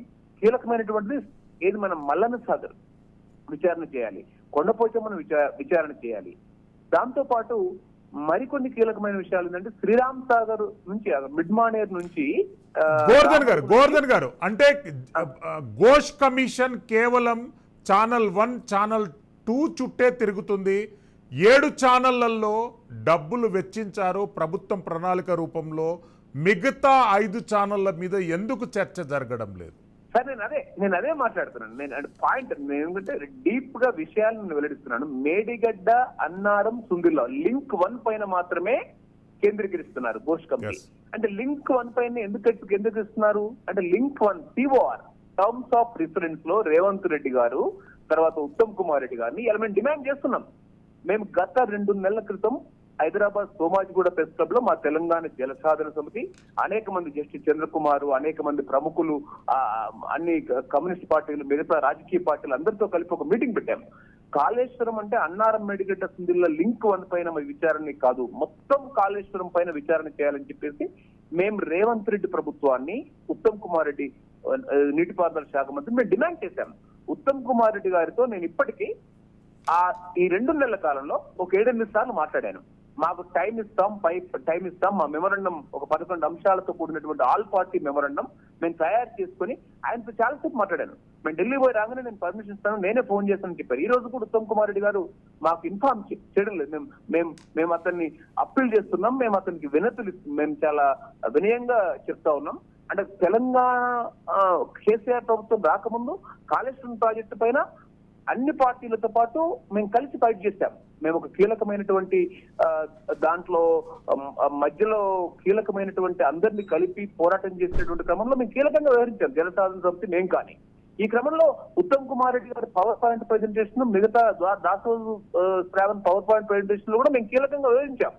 కీలకమైనటువంటిది ఏది, మనం మల్లన్న సాగర్ విచారణ చేయాలి, కొండపోచమ్మను విచారణ చేయాలి. దాంతో పాటు మరికొన్ని కీలకమైన విషయాలు ఏంటంటే శ్రీరామ్ సాగర్ నుంచి, మిడ్ మానేర్ నుంచి గోవర్ధన్ గారు అంటే ఘోష్ కమిషన్ కేవలం ఛానల్ 1, ఛానల్ 2 చుట్టే తిరుగుతుంది. 7 ఛానళ్లలో డబ్బులు వెచ్చించారు ప్రభుత్వం ప్రణాళిక రూపంలో. మిగతా 5 ఛానళ్ల మీద ఎందుకు చర్చ జరగడం లేదు? సార్ నేను అదే మాట్లాడుతున్నాను. నేను పాయింట్ ఏంటంటే డీప్ గా విషయాలను వెల్లడిస్తున్నాను. మేడిగడ్డ, అన్నారం, సుందిల్ల లింక్ 1 పైన మాత్రమే కేంద్రీకరిస్తున్నారు ఘోష్ కంపెనీ. అంటే లింక్ 1 పైన ఎందుకు ఇస్తున్నారు అంటే link 1 TOR terms of reference లో రేవంత్ రెడ్డి గారు, తర్వాత ఉత్తమ్ కుమార్ రెడ్డి గారిని ఇలా మేము డిమాండ్ చేస్తున్నాం. మేము గత 2 నెలల క్రితం హైదరాబాద్ సోమాజిగూడ ప్రెస్ క్లబ్ లో మా తెలంగాణ జలసాధన సమితి, అనేక మంది జస్టిస్ చంద్రకుమార్, అనేక మంది ప్రముఖులు, అన్ని కమ్యూనిస్ట్ పార్టీలు, మిగతా రాజకీయ పార్టీలు అందరితో కలిపి ఒక మీటింగ్ పెట్టాం. కాళేశ్వరం అంటే అన్నారం, మేడిగడ్డ, సుందిల్ల లింక్ 1 పైన విచారణ కాదు, మొత్తం కాళేశ్వరం పైన విచారణ చేయాలని చెప్పేసి మేము రేవంత్ రెడ్డి ప్రభుత్వాన్ని, ఉత్తమ్ కుమార్ రెడ్డి నీటిపారుదల శాఖ మంత్రి మేము డిమాండ్ చేశాం. ఉత్తమ్ కుమార్ రెడ్డి గారితో నేను ఇప్పటికీ ఈ 2 నెలల కాలంలో ఒక 7-8 సార్లు మాట్లాడాను. మాకు టైం ఇస్తాం, మా మెమోరండం ఒక 11 అంశాలతో కూడినటువంటి ఆల్ పార్టీ మెమోరండం మేము తయారు చేసుకుని ఆయనతో చాలాసేపు మాట్లాడాను. మేము ఢిల్లీ పోయి రాగానే నేను పర్మిషన్ ఇస్తాను, నేనే ఫోన్ చేస్తానని చెప్పారు. ఈ రోజు కూడా ఉత్తమ్ కుమార్ రెడ్డి గారు మాకు ఇన్ఫార్మ్ చేయడం లేదు. మేము అతన్ని అప్పీల్ చేస్తున్నాం, మేము అతనికి వినతులు మేము చాలా వినయంగా చెప్తా ఉన్నాం. అంటే తెలంగాణ కేసీఆర్ ప్రభుత్వం రాకముందు కాళేశ్వరం ప్రాజెక్టు పైన అన్ని పార్టీలతో పాటు మేము కలిసి ఫైట్ చేశాం. మేము ఒక కీలకమైనటువంటి దాంట్లో మధ్యలో కీలకమైనటువంటి అందరినీ కలిపి పోరాటం చేసినటువంటి క్రమంలో మేము కీలకంగా వ్యవహరించాం, జలసాధన సమితి మేము. కానీ ఈ క్రమంలో ఉత్తమ్ కుమార్ రెడ్డి గారి పవర్ పాయింట్ ప్రెజెంటేషన్, మిగతా Dasoju Shravan power point presentation లో కూడా మేము కీలకంగా వ్యవహరించాం,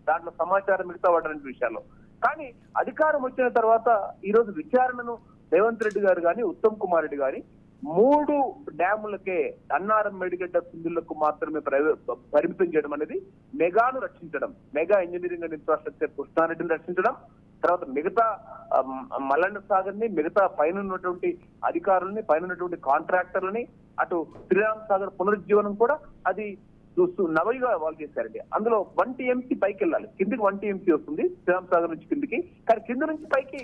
దాంట్లో సమాచారం మిగతా వాటి విషయాల్లో. కానీ అధికారం వచ్చిన తర్వాత ఈ రోజు విచారణను రేవంత్ రెడ్డి గారు కానీ ఉత్తమ్ కుమార్ రెడ్డి గాని 3 డ్యాములకే అన్నారం మేడిగడ్డ కుందులకు మాత్రమే పరిమితం చేయడం అనేది మెగాను రక్షించడం, మెగా ఇంజనీరింగ్ అండ్ ఇన్ఫ్రాస్ట్రక్చర్ కృష్ణారెడ్డిని రక్షించడం, తర్వాత మిగతా మల్లన్న సాగర్ ని, మిగతా పైన ఉన్నటువంటి అధికారులని, పైన ఉన్నటువంటి కాంట్రాక్టర్లని, అటు శ్రీరామ్ సాగర్ పునరుజ్జీవనం కూడా అది నవయుగా వాళ్ళు చేశారండి. అందులో 1 TMC పైకి వెళ్ళాలి, కిందికి 1 TMC వస్తుంది శ్రీరామ్ సాగర్ నుంచి కిందికి, కానీ కింద నుంచి పైకి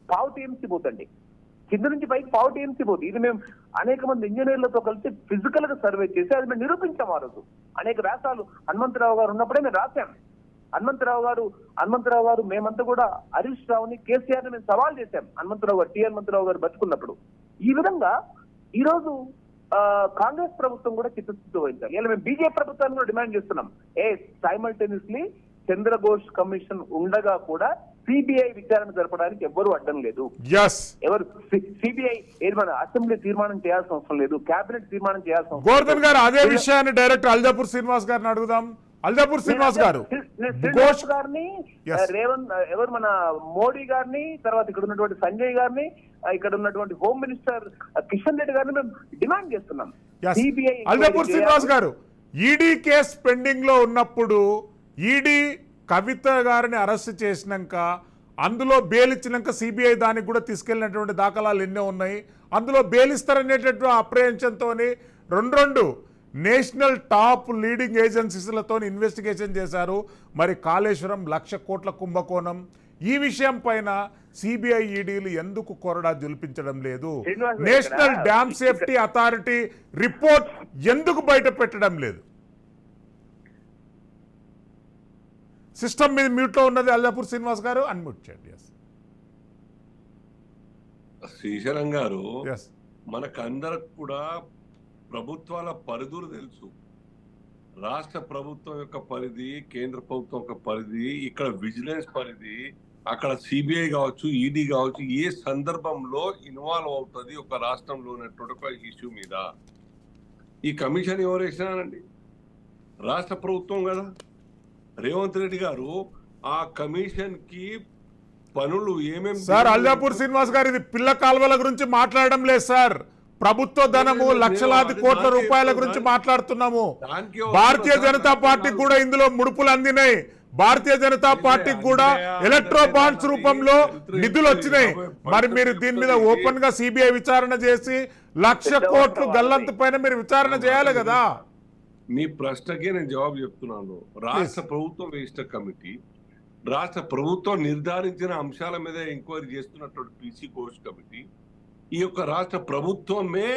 1/2 TMC పోతండి, కింద నుంచి పైకి 1/2 TMC పోతుంది. ఇది మేము అనేక మంది ఇంజనీర్లతో కలిసి ఫిజికల్ గా సర్వే చేసి అది మేము నిరూపించాం. ఆ రోజు అనేక వ్యాసాలు హనుమంతరావు గారు ఉన్నప్పుడే మేము రాశాం. హనుమంతరావు గారు మేమంతా కూడా హరీష్ రావుని, కేసీఆర్ ని మేము సవాల్ చేశాం. టి హనుమంతరావు గారు బతుకున్నప్పుడు. ఈ విధంగా ఈ రోజు కాంగ్రెస్ ప్రభుత్వం కూడా చిత్తశుద్ధి వహించాలి. ఇలా మేము బీజేపీ ప్రభుత్వాన్ని కూడా డిమాండ్ చేస్తున్నాం. సైమల్టేనియస్లీ చంద్రఘోష్ కమిషన్ ఉండగా కూడా సిబిఐ విచారణ జరపడానికి ఎవ్వరూ అడ్డం లేదు. ఎవరు సిబిఐ మన అసెంబ్లీ తీర్మానం చేయాల్సిన అవసరం లేదు, కేబినెట్ తీర్మానం చేయాల్సిన అవసరం. గోవర్ధన్ గారు అదే విషయాన్ని డైరెక్టర్ అల్జాపూర్ శ్రీనివాస్ గారిని అడుగుదాం. అల్జాపూర్ శ్రీనివాస్ గారు శ్రీనివాస్ గారిని, రేవంత్ ఎవరు మన మోడీ గారిని, తర్వాత ఇక్కడ ఉన్నటువంటి సంజయ్ గారిని, ఇక్కడ ఉన్నటువంటి హోమ్ మినిస్టర్ కిషన్ రెడ్డి గారిని మేము డిమాండ్ చేస్తున్నాం. సిబిఐ అల్జాపూర్ శ్రీనివాస్ గారు, ఈడీ కేసు పెండింగ్ లో ఉన్నప్పుడు ఈడీ కవిత గారిని అరెస్ట్ చేసినాక అందులో బెయిల్ ఇచ్చినాక సిబిఐ దానికి కూడా తీసుకెళ్లినటువంటి దాఖలాలు ఎన్నో ఉన్నాయి. అందులో బెయిల్ ఇస్తారనేటటువంటి అప్రహెన్షన్తో రెండు నేషనల్ టాప్ లీడింగ్ ఏజెన్సీలతో ఇన్వెస్టిగేషన్ చేశారు. మరి కాళేశ్వరం 1,00,000 కోట్ల కుంభకోణం ఈ విషయం పైన సిబిఐ ఈడీలు ఎందుకు కొరడా జుల్పించడం లేదు? National dam safety authority report ఎందుకు బయట పెట్టడం లేదు? సిస్టమ్ మీద మ్యూట్ లో ఉన్నది అల్జాపూర్ శ్రీనివాస్ గారు, అన్మ్యూట్ చేయండి. శ్రీశైలం గారు, మనకందరికి కూడా ప్రభుత్వాల పరిధులు తెలుసు. రాష్ట్ర ప్రభుత్వం యొక్క పరిధి, కేంద్ర ప్రభుత్వం యొక్క పరిధి, ఇక్కడ విజిలెన్స్ పరిధి, అక్కడ సిబిఐ కావచ్చు, ఈడీ కావచ్చు, ఏ సందర్భంలో ఇన్వాల్వ్ అవుతుంది ఒక రాష్ట్రంలో ఉన్నటువంటి ఒక ఇష్యూ మీద. ఈ కమిషన్ ఎవరు వేసినారండి? రాష్ట్ర ప్రభుత్వం కదా. రేవంత్ రెడ్డి గారు ఆ కమిషన్ కి పనులు ఏమేమి సార్, అల్జాపూర్ శ్రీనివాస్ గారు ఇది పిల్ల కాల్వల గురించి మాట్లాడడం లేదు సార్. ప్రభుత్వ ధనము లక్షలాది కోట్ల రూపాయల గురించి మాట్లాడుతున్నాము. భారతీయ జనతా పార్టీకి కూడా ఇందులో ముడుపులు అందినాయి. భారతీయ జనతా పార్టీకి కూడా ఎలక్ట్రో బాండ్స్ రూపంలో నిధులు వచ్చినాయి. మరి మీరు దీని మీద ఓపెన్ గా సిబిఐ విచారణ చేసి 1,00,000 కోట్లు గల్లంతు పైన మీరు విచారణ చేయాలి కదా. మీ ప్రశ్నకే నేను జవాబు చెప్తున్నాను. రాష్ట్ర ప్రభుత్వం వేసిన కమిటీ, రాష్ట్ర ప్రభుత్వం నిర్ధారించిన అంశాల మీద ఎంక్వైరీ చేస్తున్నటువంటి పీసీ ఘోష్ కమిటీ, ఈ యొక్క రాష్ట్ర ప్రభుత్వమే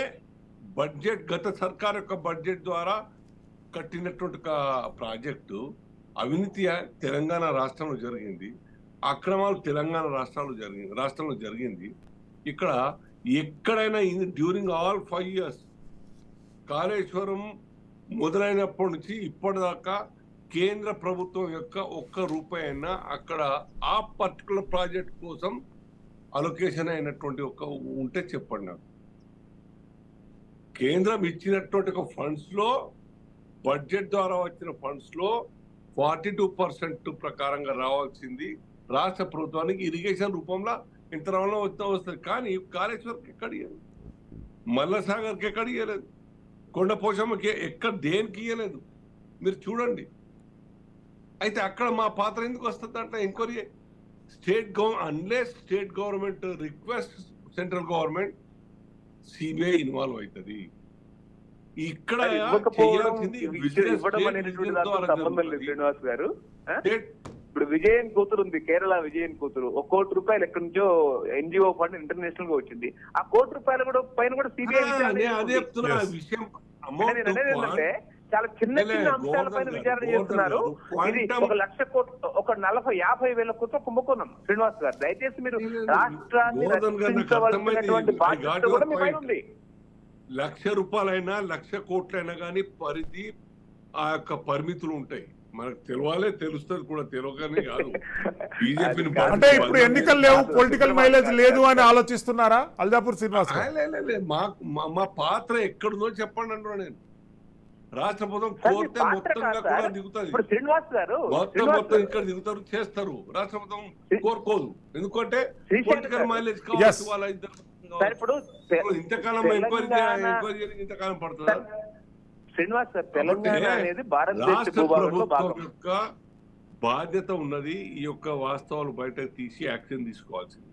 బడ్జెట్, గత సర్కార్ యొక్క బడ్జెట్ ద్వారా కట్టినటువంటి ప్రాజెక్టు అవినీతి తెలంగాణ రాష్ట్రంలో జరిగింది, అక్రమాలు తెలంగాణ రాష్ట్రంలో జరిగింది. ఇక్కడ ఎక్కడైనా డ్యూరింగ్ ఆల్ 5 years కాళేశ్వరం మొదలైనప్పటి నుంచి ఇప్పటిదాకా కేంద్ర ప్రభుత్వం యొక్క 1 రూపాయి అయినా అక్కడ ఆ పర్టికులర్ ప్రాజెక్ట్ కోసం అలొకేషన్ అయినటువంటి ఉంటే చెప్పండి నాకు. కేంద్రం ఇచ్చినటువంటి ఒక ఫండ్స్ లో, బడ్జెట్ ద్వారా వచ్చిన ఫండ్స్ లో 42% ప్రకారంగా రావాల్సింది రాష్ట్ర ప్రభుత్వానికి ఇరిగేషన్ రూపంలో ఇంత రవంలో వస్తుంది. కానీ కాళేశ్వరంకి ఎక్కడ ఇవ్వలేదు, మల్లసాగర్కి ఎక్కడ ఇవ్వలేదు, కొండపోచమ్మకి ఎక్కడ దేనికి ఇవ్వలేదు. మీరు చూడండి. అయితే అక్కడ మా పాత్ర ఎందుకు వస్తుంది అంటే enquiry unless state government request central government, CBI involve అవుతుంది. ఇక్కడ శ్రీనివాస్ గారు, ఇప్పుడు విజయన్ కూతురు ఉంది, కేరళ విజయన్ కూతురు, 1 కోటి రూపాయలు ఎక్కడి నుంచో ఎన్జిఓ ఫండ్ ఇంటర్నేషనల్ గా వచ్చింది. ఆ 1 కోటి రూపాయలు కూడా పైన కూడా సిబిఐ ఏంటంటే చాలా చిన్న చిన్న అంశాల పైన విచారణ చేస్తున్నారు. ఇది 1,00,000 కోట్లు, 50,000 కోట్ల కుంభకోణం. శ్రీనివాస్ గారు, దయచేసి మీరు రాష్ట్రాన్ని రక్షించవలసినటువంటి బాధ్యత కూడా మీ పైన ఉంది. 1,00,000 రూపాయలైనా 1,00,000 కోట్లైనా కానీ పరిధి, ఆ యొక్క పరిమితులు ఉంటాయి. మనకు తెలవాలే, తెలుస్తుంది కూడా, తెలియకనే కాదు. బీజేపీని అంటే ఇప్పుడు ఎన్నికలు లేవు, పొలిటికల్ మైలేజ్ లేదు అని ఆలోచిస్తున్నారా అల్జాపూర్ శ్రీనివాస్? మా పాత్ర ఎక్కడుందో చెప్పండి అంటున్నా నేను. రాష్ట్ర ప్రభుత్వం సార్, మీ కోరితే పాత్ర మొత్తంగా కాదు కూడా సార్. దిగుతుంది. ఇప్పుడు శ్రీనివాస్ గారు మొత్తం ఇక్కడ దిగుతారు, చేస్తారు. రాష్ట్ర ప్రభుత్వం కోరుకోదు, ఎందుకంటే శ్రీశైలం పొలిటికల్ గారు. Mileage Yes. కావచ్చు వాళ్ళ ఇద్దరు. సార్ ఇప్పుడు ఇంతకాలం ఎంక్వైరీ ఇంతకాలం పడుతుంది. శ్రీనివాస్ సార్, తెలంగాణ కాబట్టి అనేది భారతదేశ రాష్ట్ర భూభాగంలో ప్రభుత్వం భాగం. యొక్క బాధ్యత ఉన్నది ఈ యొక్క వాస్తవాలు బయటకు తీసి యాక్షన్ తీసుకోవాల్సింది.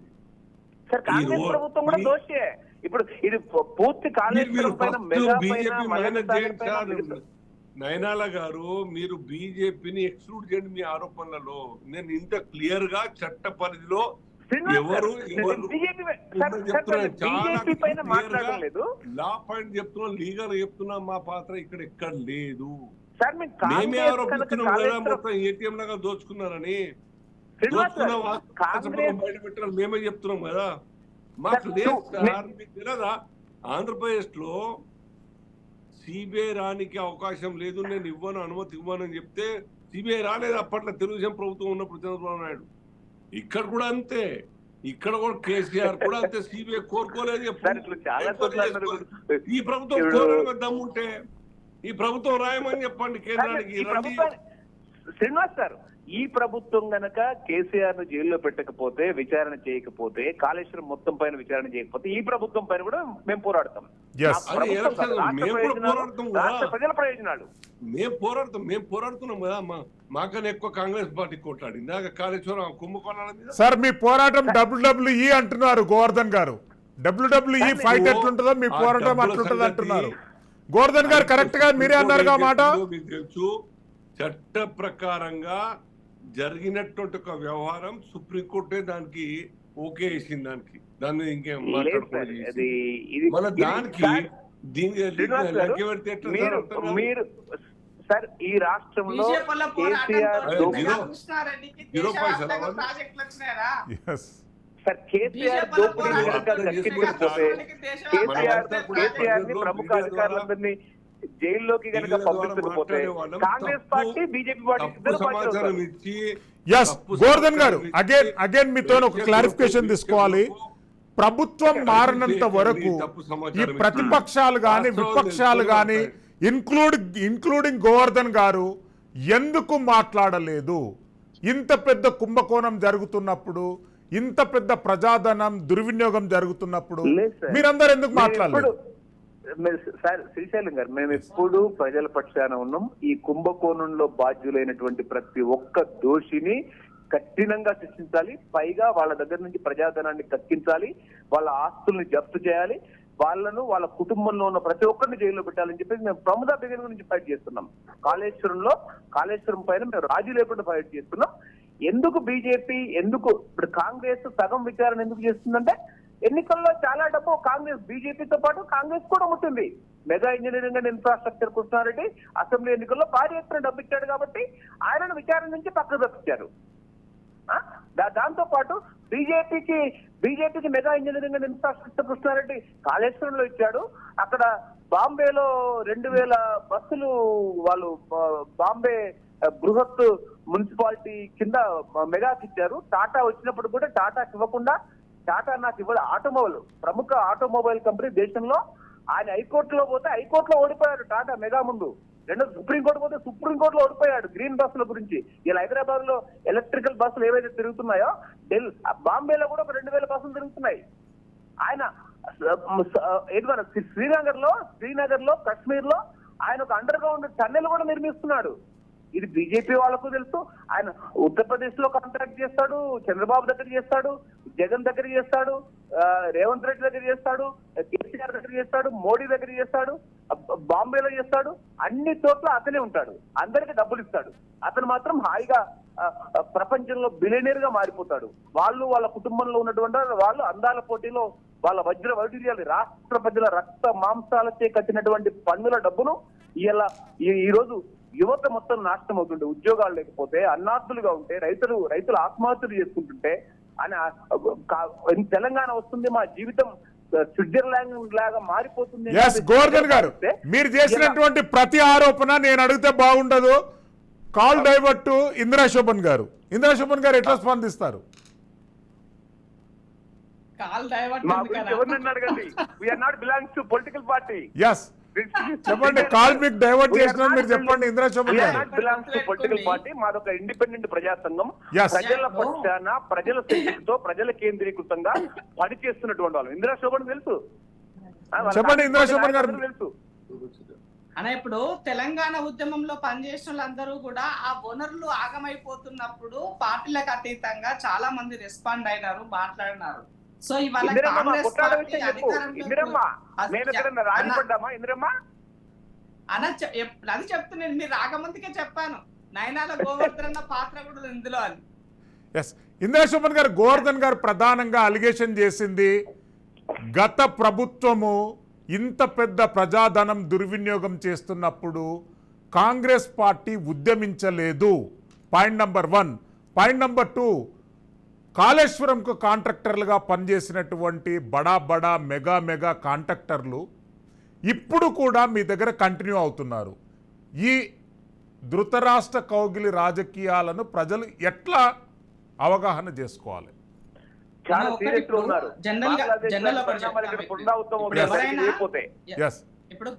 సార్, కాంగ్రెస్ ప్రభుత్వం కూడా దోషే. ఇప్పుడు ఇది పూర్తి కాళేశ్వరం పైన, మెగా పైన, బీజేపీ మల్లన్న మైనస్ సాగర్ చేయండి పైన సార్. మిగతా- నయనాల గారు, మీరు బీజేపీని ఎక్స్క్లూడ్ చేయండి మీ ఆరోపణలలో. నేను ఇంత క్లియర్ గా చట్ట పరిధిలో శ్రీనివాస్ సార్, ఎవరు బీజేపీ సార్, చెప్తున్నాను, బీజేపీ పైన మాట్లాడడం లేదు లా పాయింట్ చెప్తున్నా, లీగల్ చెప్తున్నా, మా పాత్ర ఇక్కడ ఎక్కడ లేదు. సార్. మేము మేమే కాంగ్రెస్ కనుక ఆరోపిస్తున్నాం కదా కాళేశ్వరం- మొత్తం ఏటీఎం లాగా దోచుకున్నారని. శ్రీనివాస్ సార్, దోచుకున్న కాంగ్రెస్ బయట పెట్టారు, మేమే చెప్తున్నాం కదా. మాకు సార్, లేదు సార్, మీకు తెలియదా? ఆంధ్రప్రదేశ్ లో సిబిఐ రానికి అవకాశం లేదు, నేను ఇవ్వను, అనుమతి ఇవ్వను అని చెప్తే సిబిఐ రాలేదు అప్పట్లో తెలుగుదేశం ప్రభుత్వం ఉన్నప్పుడు చంద్రబాబు నాయుడు. ఇక్కడ కూడా అంతే, ఇక్కడ కూడా కేసీఆర్ కూడా అంతే, సిబిఐ కోరుకోలేదు. సార్, ఇట్లా చాలా చోట్ల అన్నారు. ఈ ప్రభుత్వం ఇప్పుడు- కోరడం దమ్ముంటే ఈ ప్రభుత్వం రాయమని చెప్పండి కేంద్రానికి. ఈ ప్రభుత్వం- శ్రీనివాస్ సార్, ఈ ప్రభుత్వం గనక కేసీఆర్ ను జైల్లో పెట్టకపోతే, విచారణ చేయకపోతే, కాళేశ్వరం మొత్తం పైన విచారణ చేయకపోతే, ఈ ప్రభుత్వం పైన కూడా మేము పోరాడతాం. Yes. ఆ ప్రభుత్వం కాదు, రాష్ట్ర మేము కూడా ప్రయోజనాలు, పోరాడతాం కదా. రాష్ట్ర ప్రజల ప్రయోజనాలు. మేము పోరాడుతున్నాం కదా. మాకన్నా ఎక్కువ కాంగ్రెస్ పార్టీ కొట్లాడి ఇందాక కాళేశ్వరం కుంభకోణాల మీద. సార్ మీ పోరాటం WWE అంటున్నారు గోవర్ధన్ గారు. WWE ఫైట్ ఎట్లుంటుందో మీ పోరాటం అట్లుంటది అంటున్నారు గోవర్ధన్ గారు. కరెక్ట్ గా మీరే అన్నారుగా మాట. మీకు తెలుసు, చట్ట ప్రకారంగా జరిగినటువంటి ఒక వ్యవహారం సుప్రీంకోర్టే దానికి ఓకే వేసింది. దాన్ని ఇంకేం లేదు సార్, మాట్లాడుకోవాలి. అది ఇది- మళ్ళీ ఇది- దానికి సార్, శ్రీనివాస్ గారు, మీరు సార్, ఈ రాష్ట్రంలో బీజేపీల కేసీఆర్ పోరాటంతో దోపిడీ- కృష్ణారెడ్డికి జీరో పైసలు దేశవ్యాప్తంగా అవన్నీ. ప్రాజెక్టులు వచ్చినాయరా? Yes. సార్, కేసీఆర్ బీజేపీల దోపిడీ పోరాటం కనుక కక్కించకపోతే, కేసీఆర్ ని ప్రముఖ అధికారులందరినీ జైల్లోకి కనుక పంపించకపోతే, కాంగ్రెస్ పార్టీ, బీజేపీ పార్టీ ఇద్దరు పార్టీలు సమాచారం అవుతారు. ఇచ్చి ఎస్ గోవర్ధన్ గారు, అగైన్ మీతో ఒక క్లారిఫికేషన్ తీసుకోవాలి. ప్రభుత్వం మారినంత వరకు ఈ ప్రతిపక్షాలు గాని విపక్షాలు గాని ఇంక్లూడింగ్ గోవర్ధన్ గారు ఎందుకు మాట్లాడలేదు? ఇంత పెద్ద కుంభకోణం జరుగుతున్నప్పుడు, ఇంత పెద్ద ప్రజాధనం దుర్వినియోగం జరుగుతున్నప్పుడు లేదు సార్. మీరందరూ ఎందుకు మాట్లాడలేదు? సార్, శ్రీశైలం గారు, మేము ఎప్పుడు ప్రజల పక్షాన ఉన్నాం. ఈ కుంభకోణంలో బాధ్యులైనటువంటి ప్రతి ఒక్క దోషిని కఠినంగా శిక్షించాలి. పైగా వాళ్ళ దగ్గర నుంచి ప్రజాధనాన్ని కక్కించాలి, వాళ్ళ ఆస్తుల్ని జప్తు చేయాలి, వాళ్ళను, వాళ్ళ కుటుంబంలో ఉన్న ప్రతి ఒక్కరిని జైల్లో పెట్టాలని చెప్పేసి మేము ప్రముఖ బిగినింగ్ నుంచి ఫైట్ చేస్తున్నాం. కాళేశ్వరం పైన మేము రాజీ లేకుండా ఫైట్ చేస్తున్నాం. ఎందుకు బీజేపీ, ఎందుకు ఇప్పుడు కాంగ్రెస్ సగం విచారణ ఎందుకు చేస్తుందంటే, ఎన్నికల్లో చాలా డబ్బు కాంగ్రెస్, బీజేపీతో పాటు కాంగ్రెస్ కూడా ఉంటుంది. Mega engineering and infrastructure Krishna Reddy assembly ఎన్నికల్లో భారీ ఎత్తున డబ్బు ఇచ్చాడు కాబట్టి ఆయనను విచారణ నుంచి పక్కకు తప్పించారు. దాంతో పాటు బీజేపీకి mega engineering and infrastructure Krishna Reddy కాళేశ్వరంలో ఇచ్చాడు. అక్కడ బాంబేలో 2000 బస్సులు వాళ్ళు బాంబే బృహత్ మున్సిపాలిటీ కింద మెగాకి ఇచ్చారు. టాటా వచ్చినప్పుడు కూడా టాటాకి ఇవ్వకుండా, టాటా నాకు ఇవ్వదు, ఆటోమొబైల్ ప్రముఖ ఆటోమొబైల్ కంపెనీ దేశంలో, ఆయన హైకోర్టులో పోతే హైకోర్టులో ఓడిపోయాడు టాటా మెగా ముందు. రెండోది సుప్రీంకోర్టు పోతే సుప్రీంకోర్టులో ఓడిపోయాడు గ్రీన్ బస్సుల గురించి. ఇలా హైదరాబాద్ లో ఎలక్ట్రికల్ బస్సులు ఏవైతే తిరుగుతున్నాయో, బాంబేలో కూడా ఒక 2000 బస్సులు తిరుగుతున్నాయి. ఆయన శ్రీనగర్ లో కశ్మీర్ లో ఆయన ఒక అండర్ గ్రౌండ్ టన్నెల్ కూడా నిర్మిస్తున్నాడు. ఇది బీజేపీ వాళ్ళకు తెలుసు. ఆయన ఉత్తరప్రదేశ్ లో కాంట్రాక్ట్ చేస్తాడు, చంద్రబాబు దగ్గర చేస్తాడు, జగన్ దగ్గర చేస్తాడు, రేవంత్ రెడ్డి దగ్గర చేస్తాడు, కేసీఆర్ దగ్గర చేస్తాడు, మోడీ దగ్గర చేస్తాడు, బాంబేలో చేస్తాడు. అన్ని చోట్ల అతనే ఉంటాడు, అందరికి డబ్బులు ఇస్తాడు. అతను మాత్రం హాయిగా ప్రపంచంలో బిలియనీర్ గా మారిపోతాడు. వాళ్ళ కుటుంబంలో ఉన్నటువంటి వాళ్ళు అందాల పోటీలో వాళ్ళ వజ్ర వైడూర్యాలు, రాష్ట్ర ప్రజల రక్త మాంసాలచే కట్టినటువంటి పన్నుల డబ్బును ఈ రోజు యువత మొత్తం నాశనం అవుతుంటే, ఉద్యోగాలు లేకపోతే, అన్నార్థులుగా ఉంటే, రైతులు ఆత్మహత్యలు చేసుకుంటుంటే, తెలంగాణ వస్తుంది, మా జీవితం స్విట్జర్లాండ్ లాగా మారిపోతుంది. గోవర్ధన్ గారు, మీరు చేసినటువంటి ప్రతి ఆరోపణ నేను అడిగితే బాగుండదు. Call divert to Indira Shobhan garu. Indira Shobhan గారు ఎట్లా స్పందిస్తారు? కాల్ డైవర్ట్ ఎవరిని అడగండి. We are not belongs to political party. Yes. చెప్పండి, కాల్ మీకు డైవర్ట్ చేసిన మీరు చెప్పండి Indra Shobhan garu. Belongs to political party, మాదొక ఇండిపెండెంట్ ప్రజా సంఘం. Yes. ప్రజల పక్షాన, ప్రజల శక్తితో, ప్రజల కేంద్రీకృతంగా పనిచేస్తున్నటువంటి వాళ్ళు. ఇందిరా శోభన్ తెలుసు. చెప్పండి ఇందిరా శోభన్ గారు. తెలుసు. అనే ఇప్పుడు తెలంగాణ ఉద్యమంలో పనిచేసిన వాళ్ళందరూ కూడా ఆ వనరులు ఆగమైపోతున్నప్పుడు పార్టీలకు అతీతంగా చాలా మంది రెస్పాండ్ అయినారు, మాట్లాడినారు. సో ఇవాళ కాంగ్రెస్ పార్టీ అది చెప్తున్నాను, మీరు రాకముందుకే చెప్పాను నయనాల గోవర్ధన్ పాత్ర కూడా ఇందులో అని. ఎస్, ఇందిరా శోభన్ గారు, గోవర్ధన్ గారు ప్రధానంగా అలిగేషన్ చేసింది గత ప్రభుత్వము ఇంత పెద్ద ప్రజాధనం దుర్వినియోగం చేస్తున్నప్పుడు కాంగ్రెస్ పార్టీ ఉద్యమించలేదు. Point number 1. పాయింట్ నంబర్ 2, కాళేశ్వరంకు కాంట్రాక్టర్లుగా పనిచేసినటువంటి బడా మెగా కాంట్రాక్టర్లు ఇప్పుడు కూడా మీ దగ్గర కంటిన్యూ అవుతున్నారు. ఈ ధృతరాష్ట్ర కౌగిలి రాజకీయాలను ప్రజలు ఎట్లా అవగాహన చేసుకోవాలి? చాలా సీరియస్ లో ఉన్నారు. ఇప్పుడు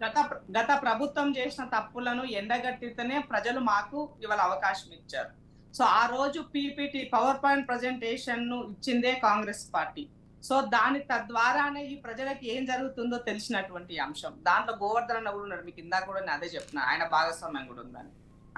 గత ప్రభుత్వం చేసిన తప్పులను ఎండగట్టితేనే ప్రజలు మాకు ఇవాళ అవకాశం ఇచ్చారు. సో ఆ రోజు పీపీటీ పవర్ పాయింట్ ప్రజెంటేషన్ ను ఇచ్చిందే కాంగ్రెస్ పార్టీ. సో దాని తద్వారానే ఈ ప్రజలకు ఏం జరుగుతుందో తెలిసినటువంటి అంశం. దాంట్లో గోవర్ధన్ అన్న కూడా ఉన్నారు, మీకు ఇందాక కూడా నేను అదే చెప్తున్నా, ఆయన భాగస్వామ్యం కూడా ఉందని.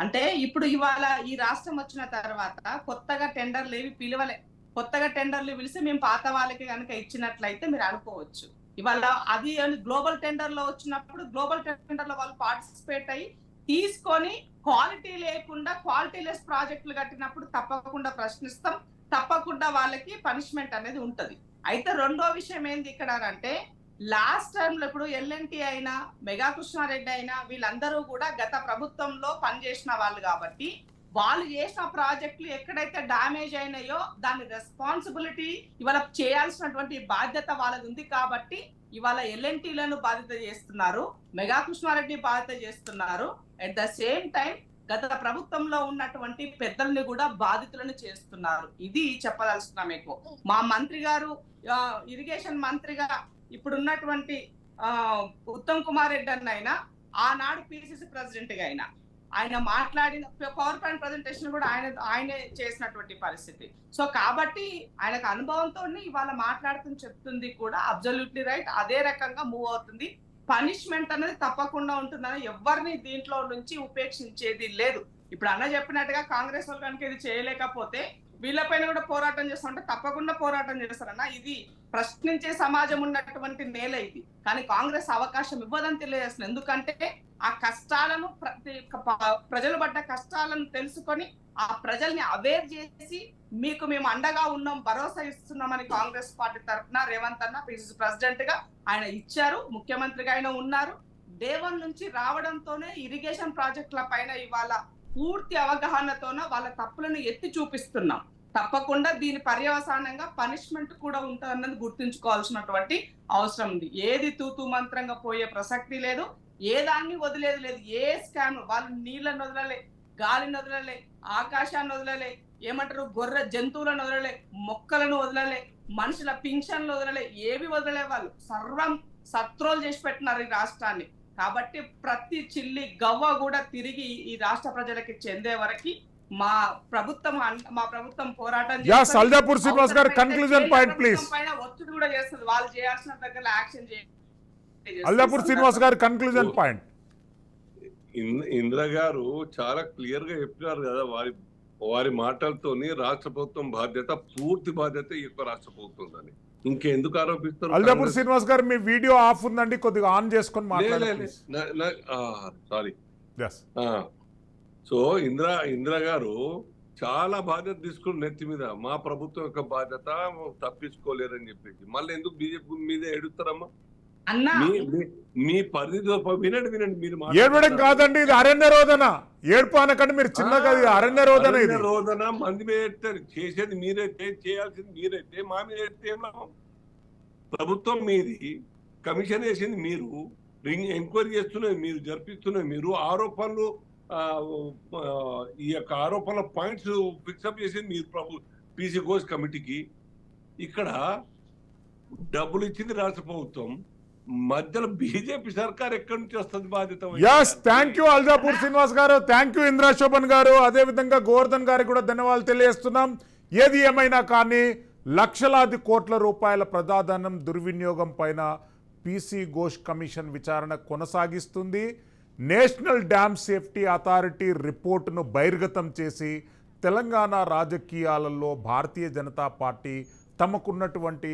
అంటే ఇప్పుడు ఇవాళ ఈ రాష్ట్రం వచ్చిన తర్వాత కొత్తగా టెండర్లు ఏవి పిలవలే. కొత్తగా టెండర్లు పిలిచి మేము పాత వాళ్ళకి కనుక ఇచ్చినట్లయితే మీరు అనుకోవచ్చు. ఇవాళ అది గ్లోబల్ టెండర్ లో వచ్చినప్పుడు గ్లోబల్ టెండర్ లో వాళ్ళు పార్టిసిపేట్ అయ్యి తీసుకొని క్వాలిటీ లేకుండా క్వాలిటీ లెస్ ప్రాజెక్టులు కట్టినప్పుడు తప్పకుండా ప్రశ్నిస్తాం, తప్పకుండా వాళ్ళకి పనిష్మెంట్ అనేది ఉంటది. అయితే రెండో విషయం ఏంది ఇక్కడ అంటే, లాస్ట్ టైం లో ఇప్పుడు ఎల్ఎన్టీ అయినా మెగా కృష్ణారెడ్డి అయినా వీళ్ళందరూ కూడా గత ప్రభుత్వంలో పనిచేసిన వాళ్ళు కాబట్టి వాళ్ళు చేసిన ప్రాజెక్టులు ఎక్కడైతే డ్యామేజ్ అయినాయో దాని రెస్పాన్సిబిలిటీ ఇవాళ చేయాల్సినటువంటి బాధ్యత వాళ్ళది ఉంది. కాబట్టి ఇవాళ ఎల్ఎన్టీలను బాధ్యత చేస్తున్నారు, మెగా కృష్ణారెడ్డి బాధ్యత చేస్తున్నారు. అట్ ద సేమ్ టైం గత ప్రభుత్వంలో ఉన్నటువంటి పెద్దల్ని కూడా బాధితులను చేస్తున్నారు. ఇది చెప్పదలుచుకున్నా మీకు. మా మంత్రి గారు ఇరిగేషన్ మంత్రిగా ఇప్పుడు ఉన్నటువంటి ఉత్తమ్ కుమార్ రెడ్డి అన్న అయినా, ఆనాడు పిసిసి ప్రెసిడెంట్ గా అయినా ఆయన మాట్లాడిన పవర్ పాయింట్ ప్రజెంటేషన్ కూడా ఆయనే చేసినటువంటి పరిస్థితి. సో కాబట్టి ఆయనకు అనుభవంతో ఇవాళ మాట్లాడుతూ చెప్తుంది కూడా అబ్సల్యూట్లీ రైట్. అదే రకంగా మూవ్ అవుతుంది. పనిష్మెంట్ అనేది తప్పకుండా ఉంటుందని ఎవరిని దీంట్లో నుంచి ఉపేక్షించేది లేదు. ఇప్పుడు అన్న చెప్పినట్టుగా కాంగ్రెస్ వాళ్ళు కనుక ఇది చేయలేకపోతే వీళ్ళపైన కూడా పోరాటం చేస్తుంటే తప్పకుండా పోరాటం చేస్తారన్న. ఇది ప్రశ్నించే సమాజం ఉన్నటువంటి నేల ఇది. కానీ కాంగ్రెస్ అవకాశం ఇవ్వదని తెలియజేస్తుంది. ఎందుకంటే ఆ కష్టాలను ప్రజలు పడ్డ కష్టాలను తెలుసుకొని ఆ ప్రజల్ని అవేర్ చేసి మీకు మేము అండగా ఉన్నాం, భరోసా ఇస్తున్నామని కాంగ్రెస్ పార్టీ తరఫున రేవంత్ అన్న పిసిసి ప్రెసిడెంట్ గా ఆయన ఇచ్చారు, ముఖ్యమంత్రిగా ఆయన ఉన్నారు. డే 1 నుంచి రావడంతోనే ఇరిగేషన్ ప్రాజెక్టుల పైన ఇవాళ పూర్తి అవగాహనతోనే వాళ్ళ తప్పులను ఎత్తి చూపిస్తున్నాం. తప్పకుండా దీని పర్యవసానంగా పనిష్మెంట్ కూడా ఉంటుందన్నది గుర్తుంచుకోవాల్సినటువంటి అవసరం ఉంది. ఏది తూతూ మంత్రంగా పోయే ప్రసక్తి లేదు, ఏ దాన్ని వదిలేదు లేదు. ఏ స్కామ్ వాళ్ళు నీళ్ళని వదలలే, గాలిని వదలలే, ఆకాశాన్ని వదలలే, ఏమంటారు గొర్రె జంతువులను వదలలే, మొక్కలను వదలలే, మనుషుల పింఛన్లు వదలలే, ఏవి వదలలే. వాళ్ళు సర్వం సత్రోలు చేసి పెట్టినారు ఈ రాష్ట్రాన్ని. కాబట్టి ప్రతి చిల్లి గవ్వ కూడా తిరిగి ఈ రాష్ట్ర ప్రజలకి చెందే వరకు మా ప్రభుత్వం పోరాటం ఒత్తిడి కూడా చేస్తుంది. వాళ్ళు చేయాల్సిన దగ్గర యాక్షన్ చేయాలి. అల్లాపూర్ శ్రీనివాస్ గారు కన్క్లూజన్ పాయింట్. ఇందిరా గారు చాలా క్లియర్ గా చెప్పినారు కదా, వారి మాటలతోని రాష్ట్ర ప్రభుత్వం బాధ్యత, పూర్తి బాధ్యత ఈ యొక్క రాష్ట్ర ప్రభుత్వం అని. ఇంకెందుకు ఆరోపిస్తారు? అల్లాపూర్ శ్రీనివాస్ గారు మీ వీడియో ఆఫ్ ఉందండి, కొద్దిగా ఆన్ చేసుకొని మాట్లాడండి. సారీ. సో ఇందిరా గారు చాలా బాధ్యత తీసుకుని నెత్తి మీద, మా ప్రభుత్వం యొక్క బాధ్యత తప్పించుకోలేరని చెప్పేసి మళ్ళీ ఎందుకు బీజేపీ మీద ఎడుతారమ్మా? మీ పరిధిలో వినండి మీరు ఏడవడం కాదండి, ఇది అరణ్య రోదన. ఏడుపు అనకండి మీరు, చిన్నగా అరణ్య రోదన. ఇది రోదన మంది మీద ఎడతారు. చేసేది మీరైతే, చేయాల్సింది మీరైతే, మా మీద ఎడితే ఏం లాభం? ప్రభుత్వం మీది, కమిషన్ వేసింది మీరు, ఎంక్వైరీ చేస్తున్నది మీరు, జరిపిస్తున్నది మీరు, ఆరోపణలు ఈ యొక్క ఆరోపణల పాయింట్స్ ఫిక్సప్ చేసింది మీరు పీసీ కోర్స్ కమిటీకి. ఇక్కడ డబ్బులు ఇచ్చింది రాష్ట్ర ప్రభుత్వం, మధ్యలో బీజేపీ సర్కార్ ఎక్కడి నుంచి వస్తుంది బాధ్యత yes, thank you Aljapur Srinivas garu, thank you Indra Shobhan గారు, అదేవిధంగా గోవర్ధన్ గారికి కూడా ధన్యవాదాలు తెలియజేస్తున్నాం. ఏది ఏమైనా కానీ లక్షలాది కోట్ల రూపాయల ప్రజాధనం దుర్వినియోగం పైన పీసీ ఘోష్ కమిషన్ విచారణ కొనసాగిస్తుంది. నేషనల్ డ్యామ్ సేఫ్టీ అథారిటీ రిపోర్టును బహిర్గతం చేసి తెలంగాణ రాజకీయాలలో భారతీయ జనతా పార్టీ తమకున్నటువంటి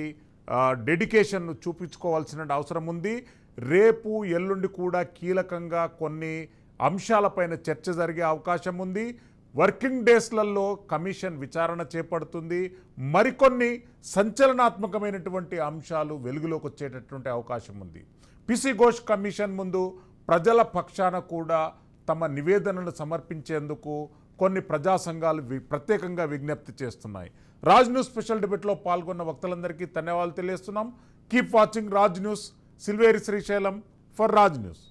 డెడికేషన్ను చూపించుకోవాల్సిన అవసరం ఉంది. రేపు ఎల్లుండి కూడా కీలకంగా కొన్ని అంశాలపైన చర్చ జరిగే అవకాశం ఉంది. వర్కింగ్ డేస్లలో కమిషన్ విచారణ చేపడుతుంది. మరికొన్ని సంచలనాత్మకమైనటువంటి అంశాలు వెలుగులోకి వచ్చేటటువంటి అవకాశం ఉంది. పీసీ ఘోష్ కమిషన్ ముందు ప్రజల పక్షాన కూడా తమ నివేదనను సమర్పించేందుకు కొన్ని ప్రజా సంఘాలు ప్రత్యేకంగా విజ్ఞప్తి చేస్తున్నాయి. రాజ్ న్యూస్ స్పెషల్ డిబేట్లో పాల్గొన్న వక్తలందరికీ ధన్యవాదాలు తెలియజేస్తున్నాం. Keep watching Raj news. Silveri Srisailam for Raj news.